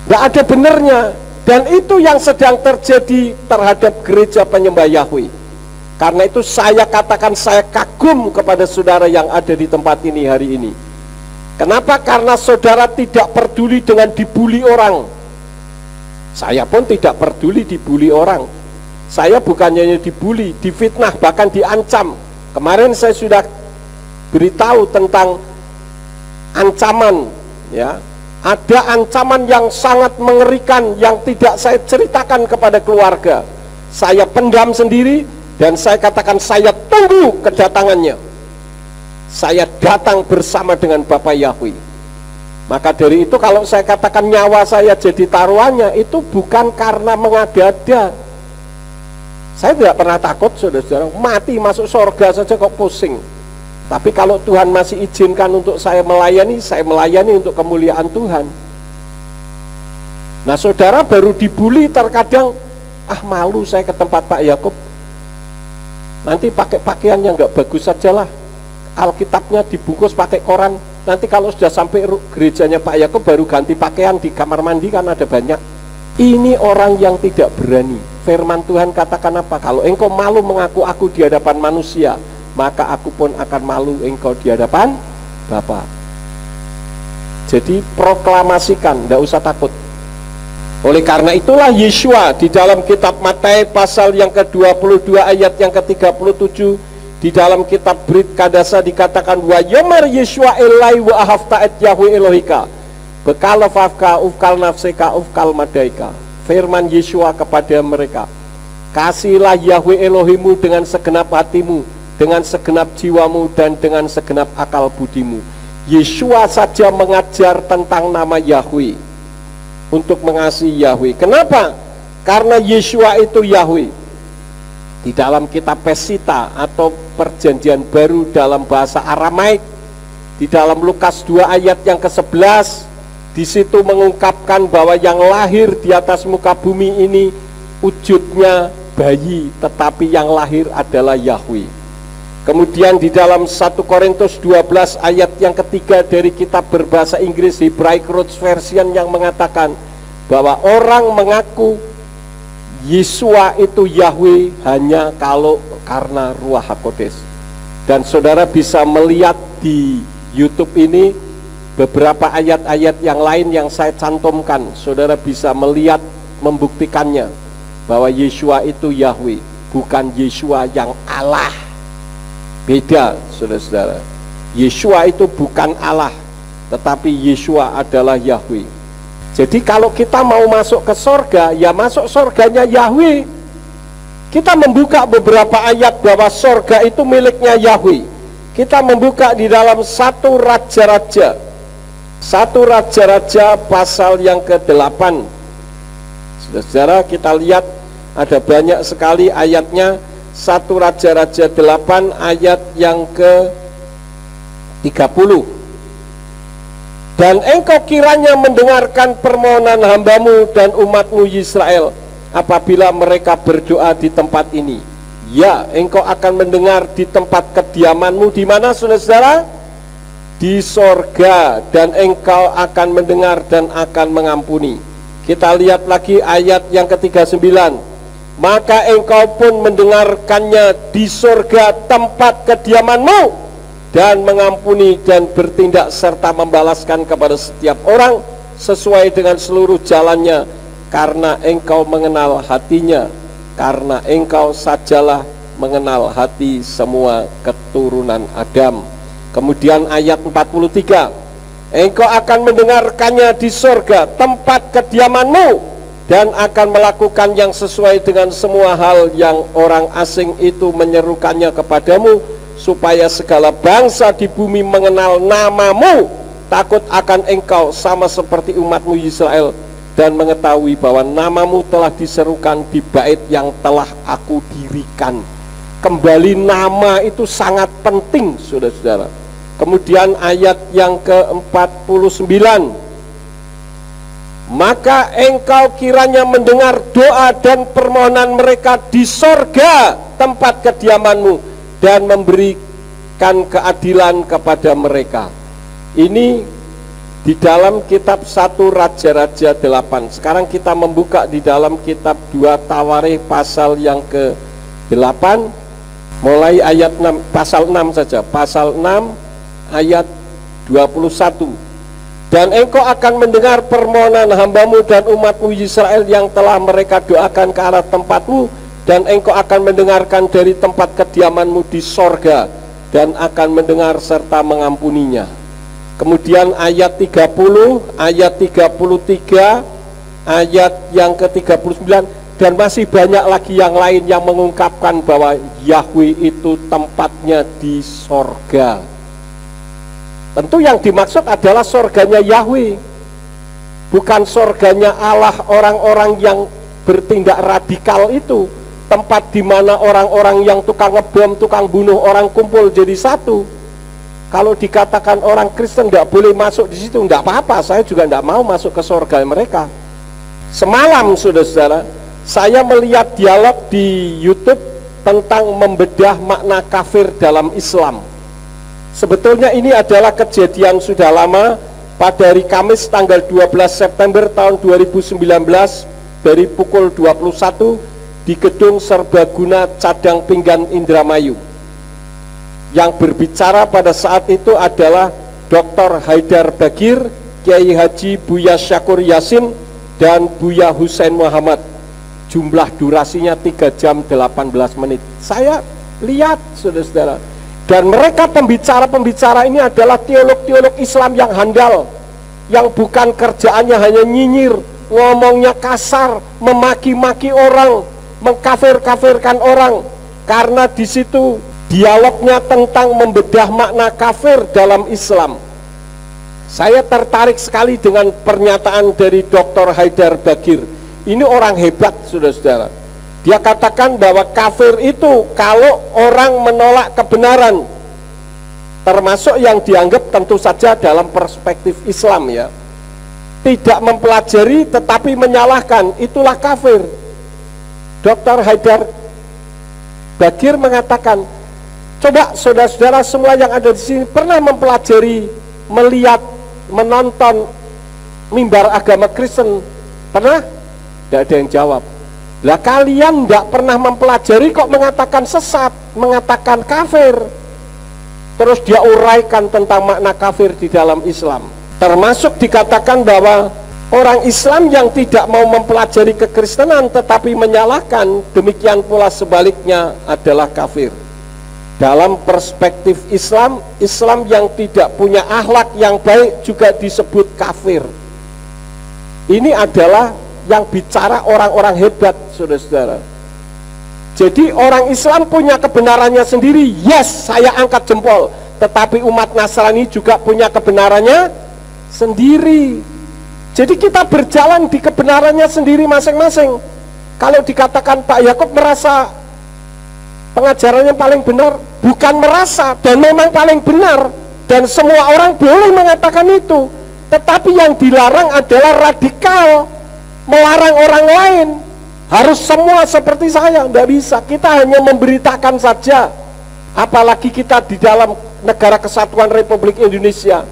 Nggak ada benernya. Dan itu yang sedang terjadi terhadap gereja penyembah Yahweh. Karena itu saya katakan saya kagum kepada saudara yang ada di tempat ini hari ini. Kenapa? Karena saudara tidak peduli dengan dibully orang. Saya pun tidak peduli dibully orang. Saya bukannya dibully, difitnah, bahkan diancam. Kemarin saya sudah beritahu tentang ancaman, ya. Ada ancaman yang sangat mengerikan yang tidak saya ceritakan kepada keluarga. Saya pendam sendiri dan saya katakan saya tunggu kedatangannya. Saya datang bersama dengan Bapak Yahweh. Maka dari itu kalau saya katakan nyawa saya jadi taruhannya, itu bukan karena mengada-ada. Saya tidak pernah takut saudara-saudara, mati masuk surga saja kok pusing. Tapi kalau Tuhan masih izinkan untuk saya melayani untuk kemuliaan Tuhan. Nah saudara baru dibully terkadang, malu saya ke tempat Pak Yakub. Nanti pakai pakaian yang nggak bagus sajalah. Alkitabnya dibungkus pakai koran. Nanti kalau sudah sampai gerejanya Pak Yakub baru ganti pakaian di kamar mandi, kan ada banyak. Ini orang yang tidak berani. Firman Tuhan katakan apa? Kalau engkau malu mengaku aku di hadapan manusia, maka aku pun akan malu engkau di hadapan Bapa. Jadi proklamasikan, tidak usah takut. Oleh karena itulah Yeshua di dalam kitab Matius pasal yang ke-22 ayat yang ke-37, di dalam kitab Brit Kadasa dikatakan wa yomer Yeshua elai wa ahafta et Yahweh Elohika bekal lafafka ufkal nafseka ufkal madaika. Firman Yeshua kepada mereka, kasihilah Yahweh Elohimu dengan segenap hatimu, dengan segenap jiwamu, dan dengan segenap akal budimu. Yeshua saja mengajar tentang nama Yahweh, untuk mengasihi Yahweh. Kenapa? Karena Yeshua itu Yahweh. Di dalam kitab Pesita atau Perjanjian Baru dalam bahasa Aramaik, di dalam Lukas 2 ayat yang ke-11, di situ mengungkapkan bahwa yang lahir di atas muka bumi ini wujudnya bayi, tetapi yang lahir adalah Yahweh. Kemudian di dalam 1 Korintus 12 ayat yang ketiga dari kitab berbahasa Inggris Hebraic Roots Version yang mengatakan bahwa orang mengaku Yeshua itu Yahweh hanya kalau karena Ruach HaKodes. Dan saudara bisa melihat di YouTube ini beberapa ayat-ayat yang lain yang saya cantumkan. Saudara bisa melihat, membuktikannya bahwa Yeshua itu Yahweh, bukan Yeshua yang Allah. Beda, saudara-saudara. Yeshua itu bukan Allah, tetapi Yeshua adalah Yahweh. Jadi kalau kita mau masuk ke sorga, ya masuk sorganya Yahweh. Kita membuka beberapa ayat bahwa sorga itu miliknya Yahweh. Kita membuka di dalam 1 Raja-Raja, 1 Raja-Raja pasal yang ke-8. Saudara, kita lihat ada banyak sekali ayatnya. 1 Raja-Raja 8 ayat yang ke-30. Dan engkau kiranya mendengarkan permohonan hambamu dan umatmu Israel apabila mereka berdoa di tempat ini. Ya, engkau akan mendengar di tempat kediamanmu. Di mana, saudara? Di sorga. Dan engkau akan mendengar dan akan mengampuni. Kita lihat lagi ayat yang ke-39. Maka engkau pun mendengarkannya di sorga tempat kediamanmu, dan mengampuni dan bertindak serta membalaskan kepada setiap orang sesuai dengan seluruh jalannya, karena engkau mengenal hatinya, karena engkau sajalah mengenal hati semua keturunan Adam. Kemudian ayat 43, engkau akan mendengarkannya di sorga tempat kediamanmu, dan akan melakukan yang sesuai dengan semua hal yang orang asing itu menyerukannya kepadamu, supaya segala bangsa di bumi mengenal namamu, takut akan engkau sama seperti umatmu Israel, dan mengetahui bahwa namamu telah diserukan di bait yang telah aku dirikan. Kembali nama itu sangat penting, saudara-saudara. Kemudian ayat yang ke-49, maka engkau kiranya mendengar doa dan permohonan mereka di sorga tempat kediamanmu, dan memberikan keadilan kepada mereka. Ini di dalam kitab 1 Raja-Raja 8. Sekarang kita membuka di dalam kitab 2 Tawarikh pasal yang ke-8, mulai ayat 6, pasal 6 saja, pasal 6 ayat 21. Dan engkau akan mendengar permohonan hambamu dan umatmu Israel yang telah mereka doakan ke arah tempatmu, dan engkau akan mendengarkan dari tempat kediamanmu di sorga, dan akan mendengar serta mengampuninya. Kemudian ayat 30, ayat 33, ayat yang ke-39, dan masih banyak lagi yang lain yang mengungkapkan bahwa Yahweh itu tempatnya di sorga. Tentu yang dimaksud adalah sorganya Yahweh, bukan sorganya Allah orang-orang yang bertindak radikal itu, tempat di mana orang-orang yang tukang ngebom, tukang bunuh orang kumpul jadi satu. Kalau dikatakan orang Kristen tidak boleh masuk di situ, tidak apa-apa, saya juga tidak mau masuk ke surga mereka. Semalam, saudara-saudara, saya melihat dialog di YouTube tentang membedah makna kafir dalam Islam. Sebetulnya ini adalah kejadian sudah lama. Pada hari Kamis tanggal 12 September tahun 2019 dari pukul 21 di gedung Serbaguna Cadang Pinggan Indramayu. Yang berbicara pada saat itu adalah Dr. Haidar Bagir, Kiai Haji Buya Syakur Yasin, dan Buya Hussein Muhammad. Jumlah durasinya 3 jam 18 menit. Saya lihat, saudara-saudara. Dan mereka pembicara-pembicara ini adalah teolog-teolog Islam yang handal, yang bukan kerjaannya hanya nyinyir, ngomongnya kasar, memaki-maki orang, mengkafir-kafirkan orang. Karena di situ dialognya tentang membedah makna kafir dalam Islam. Saya tertarik sekali dengan pernyataan dari Dr. Haidar Bagir. Ini orang hebat, saudara-saudara. Dia katakan bahwa kafir itu kalau orang menolak kebenaran, termasuk yang dianggap tentu saja dalam perspektif Islam ya, tidak mempelajari tetapi menyalahkan, itulah kafir. Dr. Haidar Bagir mengatakan, coba saudara-saudara semua yang ada di sini pernah mempelajari, melihat, menonton mimbar agama Kristen? Pernah? Tidak ada yang jawab. Lah kalian tidak pernah mempelajari kok mengatakan sesat, mengatakan kafir. Terus dia uraikan tentang makna kafir di dalam Islam. Termasuk dikatakan bahwa orang Islam yang tidak mau mempelajari kekristenan tetapi menyalahkan, demikian pula sebaliknya adalah kafir. Dalam perspektif Islam, Islam yang tidak punya akhlak yang baik juga disebut kafir. Ini adalah yang bicara orang-orang hebat, saudara-saudara. Jadi orang Islam punya kebenarannya sendiri, yes, saya angkat jempol. Tetapi umat Nasrani juga punya kebenarannya sendiri. Jadi kita berjalan di kebenarannya sendiri masing-masing. Kalau dikatakan Pak Yakub merasa pengajarannya paling benar, bukan merasa, dan memang paling benar. Dan semua orang boleh mengatakan itu. Tetapi yang dilarang adalah radikal, melarang orang lain harus semua seperti saya. Tidak bisa, kita hanya memberitakan saja. Apalagi kita di dalam negara kesatuan Republik Indonesia,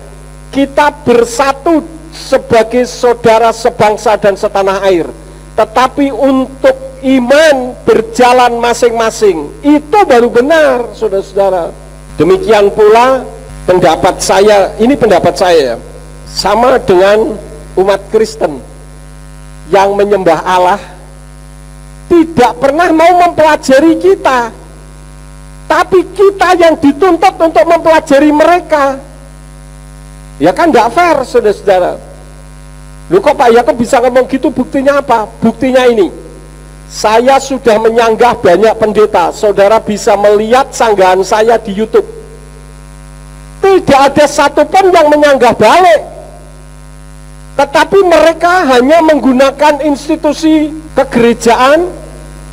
kita bersatu sebagai saudara sebangsa dan setanah air. Tetapi untuk iman berjalan masing-masing, itu baru benar, saudara-saudara. Demikian pula pendapat saya, ini pendapat saya, sama dengan umat Kristen yang menyembah Allah tidak pernah mau mempelajari kita, tapi kita yang dituntut untuk mempelajari mereka. Ya kan tidak fair, saudara-saudara. Lu kok Pak Yakub bisa ngomong gitu, buktinya apa? Buktinya ini, saya sudah menyanggah banyak pendeta. Saudara bisa melihat sanggahan saya di YouTube. Tidak ada satupun yang menyanggah balik. Tetapi mereka hanya menggunakan institusi kegerejaan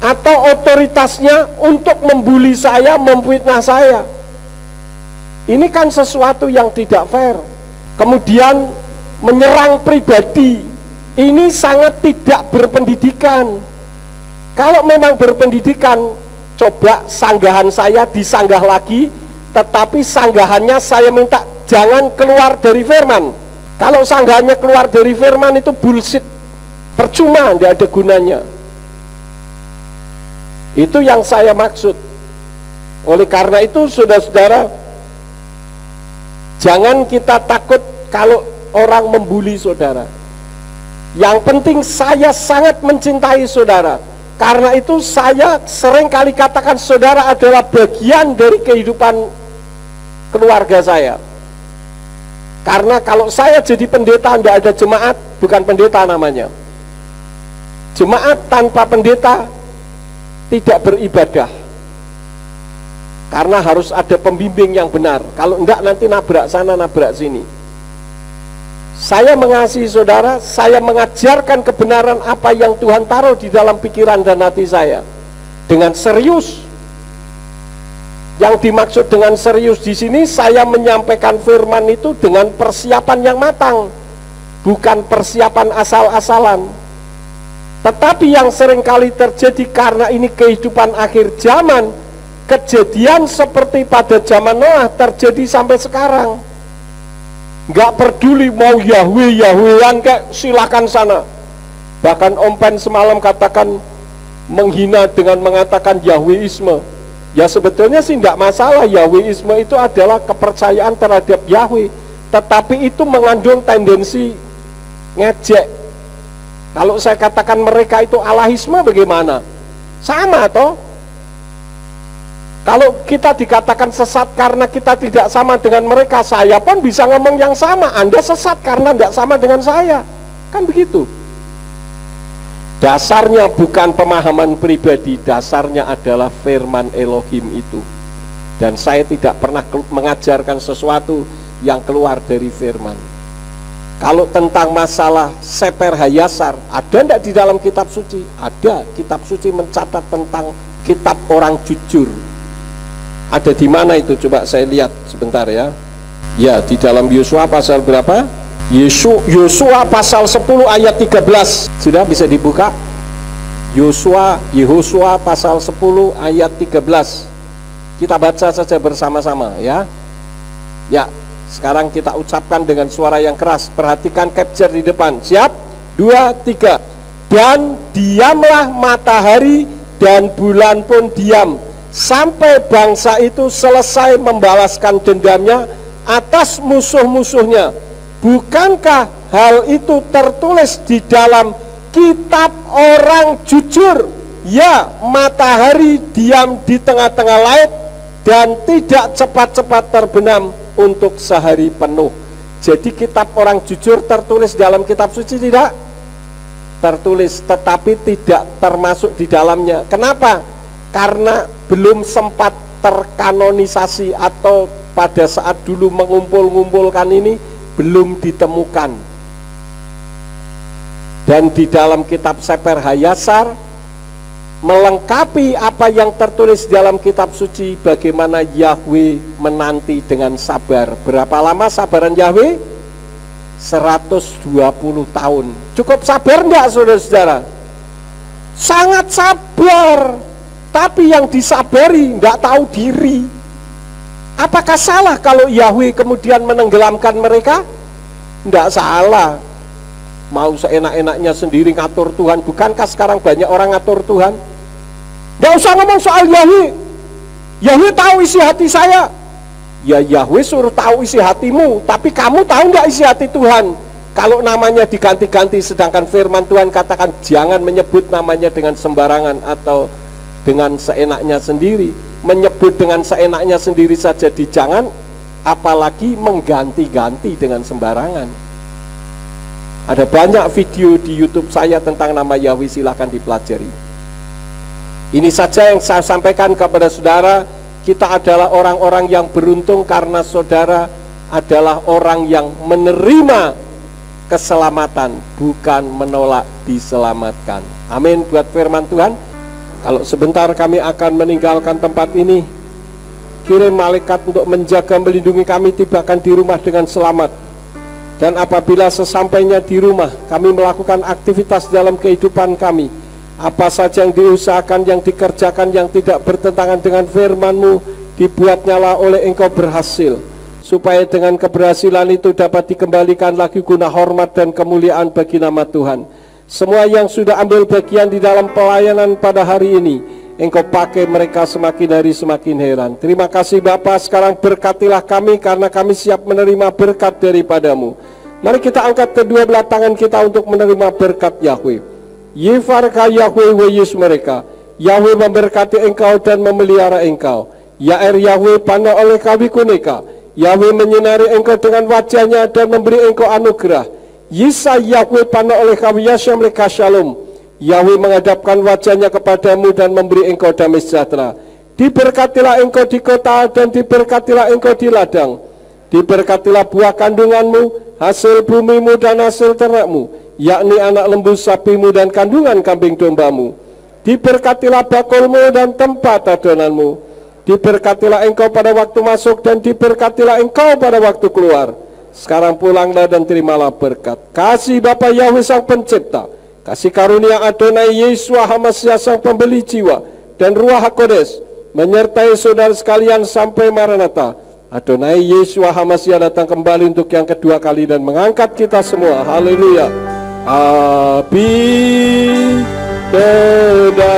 atau otoritasnya untuk membuli saya, memfitnah saya. Ini kan sesuatu yang tidak fair. Kemudian menyerang pribadi, ini sangat tidak berpendidikan. Kalau memang berpendidikan, coba sanggahan saya disanggah lagi, tetapi sanggahannya saya minta jangan keluar dari firman. Kalau sanggahannya keluar dari firman itu bullshit, percuma, tidak ada gunanya. Itu yang saya maksud. Oleh karena itu, saudara-saudara, jangan kita takut kalau orang membuli saudara. Yang penting saya sangat mencintai saudara. Karena itu saya sering kali katakan saudara adalah bagian dari kehidupan keluarga saya. Karena kalau saya jadi pendeta tidak ada jemaat, bukan pendeta namanya. Jemaat tanpa pendeta tidak beribadah. Karena harus ada pembimbing yang benar. Kalau enggak nanti nabrak sana, nabrak sini. Saya mengasihi saudara, saya mengajarkan kebenaran apa yang Tuhan taruh di dalam pikiran dan hati saya. Dengan serius. Yang dimaksud dengan serius di sini, saya menyampaikan firman itu dengan persiapan yang matang, bukan persiapan asal-asalan. Tetapi yang seringkali terjadi karena ini kehidupan akhir zaman, kejadian seperti pada zaman Noah terjadi sampai sekarang. Nggak peduli mau Yahweh-Yahwehan kayak silakan sana. Bahkan Om Pen semalam katakan menghina dengan mengatakan Yahweisme. Ya sebetulnya sih tidak masalah, Yahweisme itu adalah kepercayaan terhadap Yahweh, tetapi itu mengandung tendensi ngejek. Kalau saya katakan mereka itu alahisme bagaimana? Sama toh? Kalau kita dikatakan sesat karena kita tidak sama dengan mereka, saya pun bisa ngomong yang sama. Anda sesat karena tidak sama dengan saya. Kan begitu. Dasarnya bukan pemahaman pribadi, dasarnya adalah firman Elohim itu. Dan saya tidak pernah mengajarkan sesuatu yang keluar dari firman. Kalau tentang masalah Seper Hayasar, ada tidak di dalam kitab suci? Ada. Kitab suci mencatat tentang kitab orang jujur. Ada di mana itu? Coba saya lihat sebentar ya. Ya, di dalam Yosua pasal berapa? Yosua pasal 10 ayat 13. Sudah bisa dibuka? Yehosua pasal 10 ayat 13. Kita baca saja bersama-sama ya. Ya, sekarang kita ucapkan dengan suara yang keras. Perhatikan capture di depan. Siap? 2, 3. Dan diamlah matahari dan bulan pun diam, sampai bangsa itu selesai membalaskan dendamnya atas musuh-musuhnya. Bukankah hal itu tertulis di dalam kitab orang jujur? Ya, matahari diam di tengah-tengah laut dan tidak cepat-cepat terbenam untuk sehari penuh. Jadi kitab orang jujur tertulis dalam kitab suci tidak? Tertulis, tetapi tidak termasuk di dalamnya. Kenapa? Karena belum sempat terkanonisasi, atau pada saat dulu mengumpul-ngumpulkan ini belum ditemukan. Dan di dalam kitab Seper Hayasar melengkapi apa yang tertulis dalam kitab suci, bagaimana Yahweh menanti dengan sabar. Berapa lama sabaran Yahweh? 120 tahun. Cukup sabar enggak saudara-saudara? Sangat sabar. Tapi yang disabari enggak tahu diri. Apakah salah kalau Yahweh kemudian menenggelamkan mereka? Enggak salah. Mau seenak-enaknya sendiri ngatur Tuhan. Bukankah sekarang banyak orang ngatur Tuhan? Enggak usah ngomong soal Yahweh. Yahweh tahu isi hati saya. Ya, Yahweh suruh tahu isi hatimu, tapi kamu tahu nggak isi hati Tuhan? Kalau namanya diganti-ganti, sedangkan firman Tuhan katakan jangan menyebut namanya dengan sembarangan atau dengan seenaknya sendiri. Menyebut dengan seenaknya sendiri saja jangan, apalagi mengganti-ganti dengan sembarangan. Ada banyak video di YouTube saya tentang nama Yahweh, silahkan dipelajari. Ini saja yang saya sampaikan kepada saudara. Kita adalah orang-orang yang beruntung karena saudara adalah orang yang menerima keselamatan, bukan menolak diselamatkan. Amin buat firman Tuhan. Kalau sebentar kami akan meninggalkan tempat ini, kirim malaikat untuk menjaga melindungi kami tibakan di rumah dengan selamat. Dan apabila sesampainya di rumah, kami melakukan aktivitas dalam kehidupan kami, apa saja yang diusahakan, yang dikerjakan, yang tidak bertentangan dengan firman-Mu, dibuatnyalah oleh Engkau berhasil, supaya dengan keberhasilan itu dapat dikembalikan lagi guna hormat dan kemuliaan bagi nama Tuhan. Semua yang sudah ambil bagian di dalam pelayanan pada hari ini, Engkau pakai mereka semakin hari semakin heran. Terima kasih Bapa, sekarang berkatilah kami karena kami siap menerima berkat daripada-Mu. Mari kita angkat kedua belah tangan kita untuk menerima berkat Yahweh. Yifarka Yahweh Yesus mereka. Yahweh memberkati engkau dan memelihara engkau. Yair Yahweh panah oleh kami kuneka. Yahweh menyinari engkau dengan wajahnya dan memberi engkau anugerah. Yisa Yahweh panah oleh kami Yashem leka shalom. Yahweh menghadapkan wajahnya kepadamu dan memberi engkau damai sejahtera. Diberkatilah engkau di kota dan diberkatilah engkau di ladang. Diberkatilah buah kandunganmu, hasil bumimu dan hasil ternakmu, yakni anak lembu sapimu dan kandungan kambing dombamu. Diberkatilah bakulmu dan tempat adonanmu. Diberkatilah engkau pada waktu masuk dan diberkatilah engkau pada waktu keluar. Sekarang pulanglah dan terimalah berkat. Kasih Bapa Yahweh Sang Pencipta, kasih karunia Adonai Yesus Hamasyah Sang Pembeli jiwa, dan Ruach HaKodes menyertai saudara sekalian sampai Maranatha. Adonai Yesus Hamasyah datang kembali untuk yang kedua kali dan mengangkat kita semua. Haleluya. Abi Beda.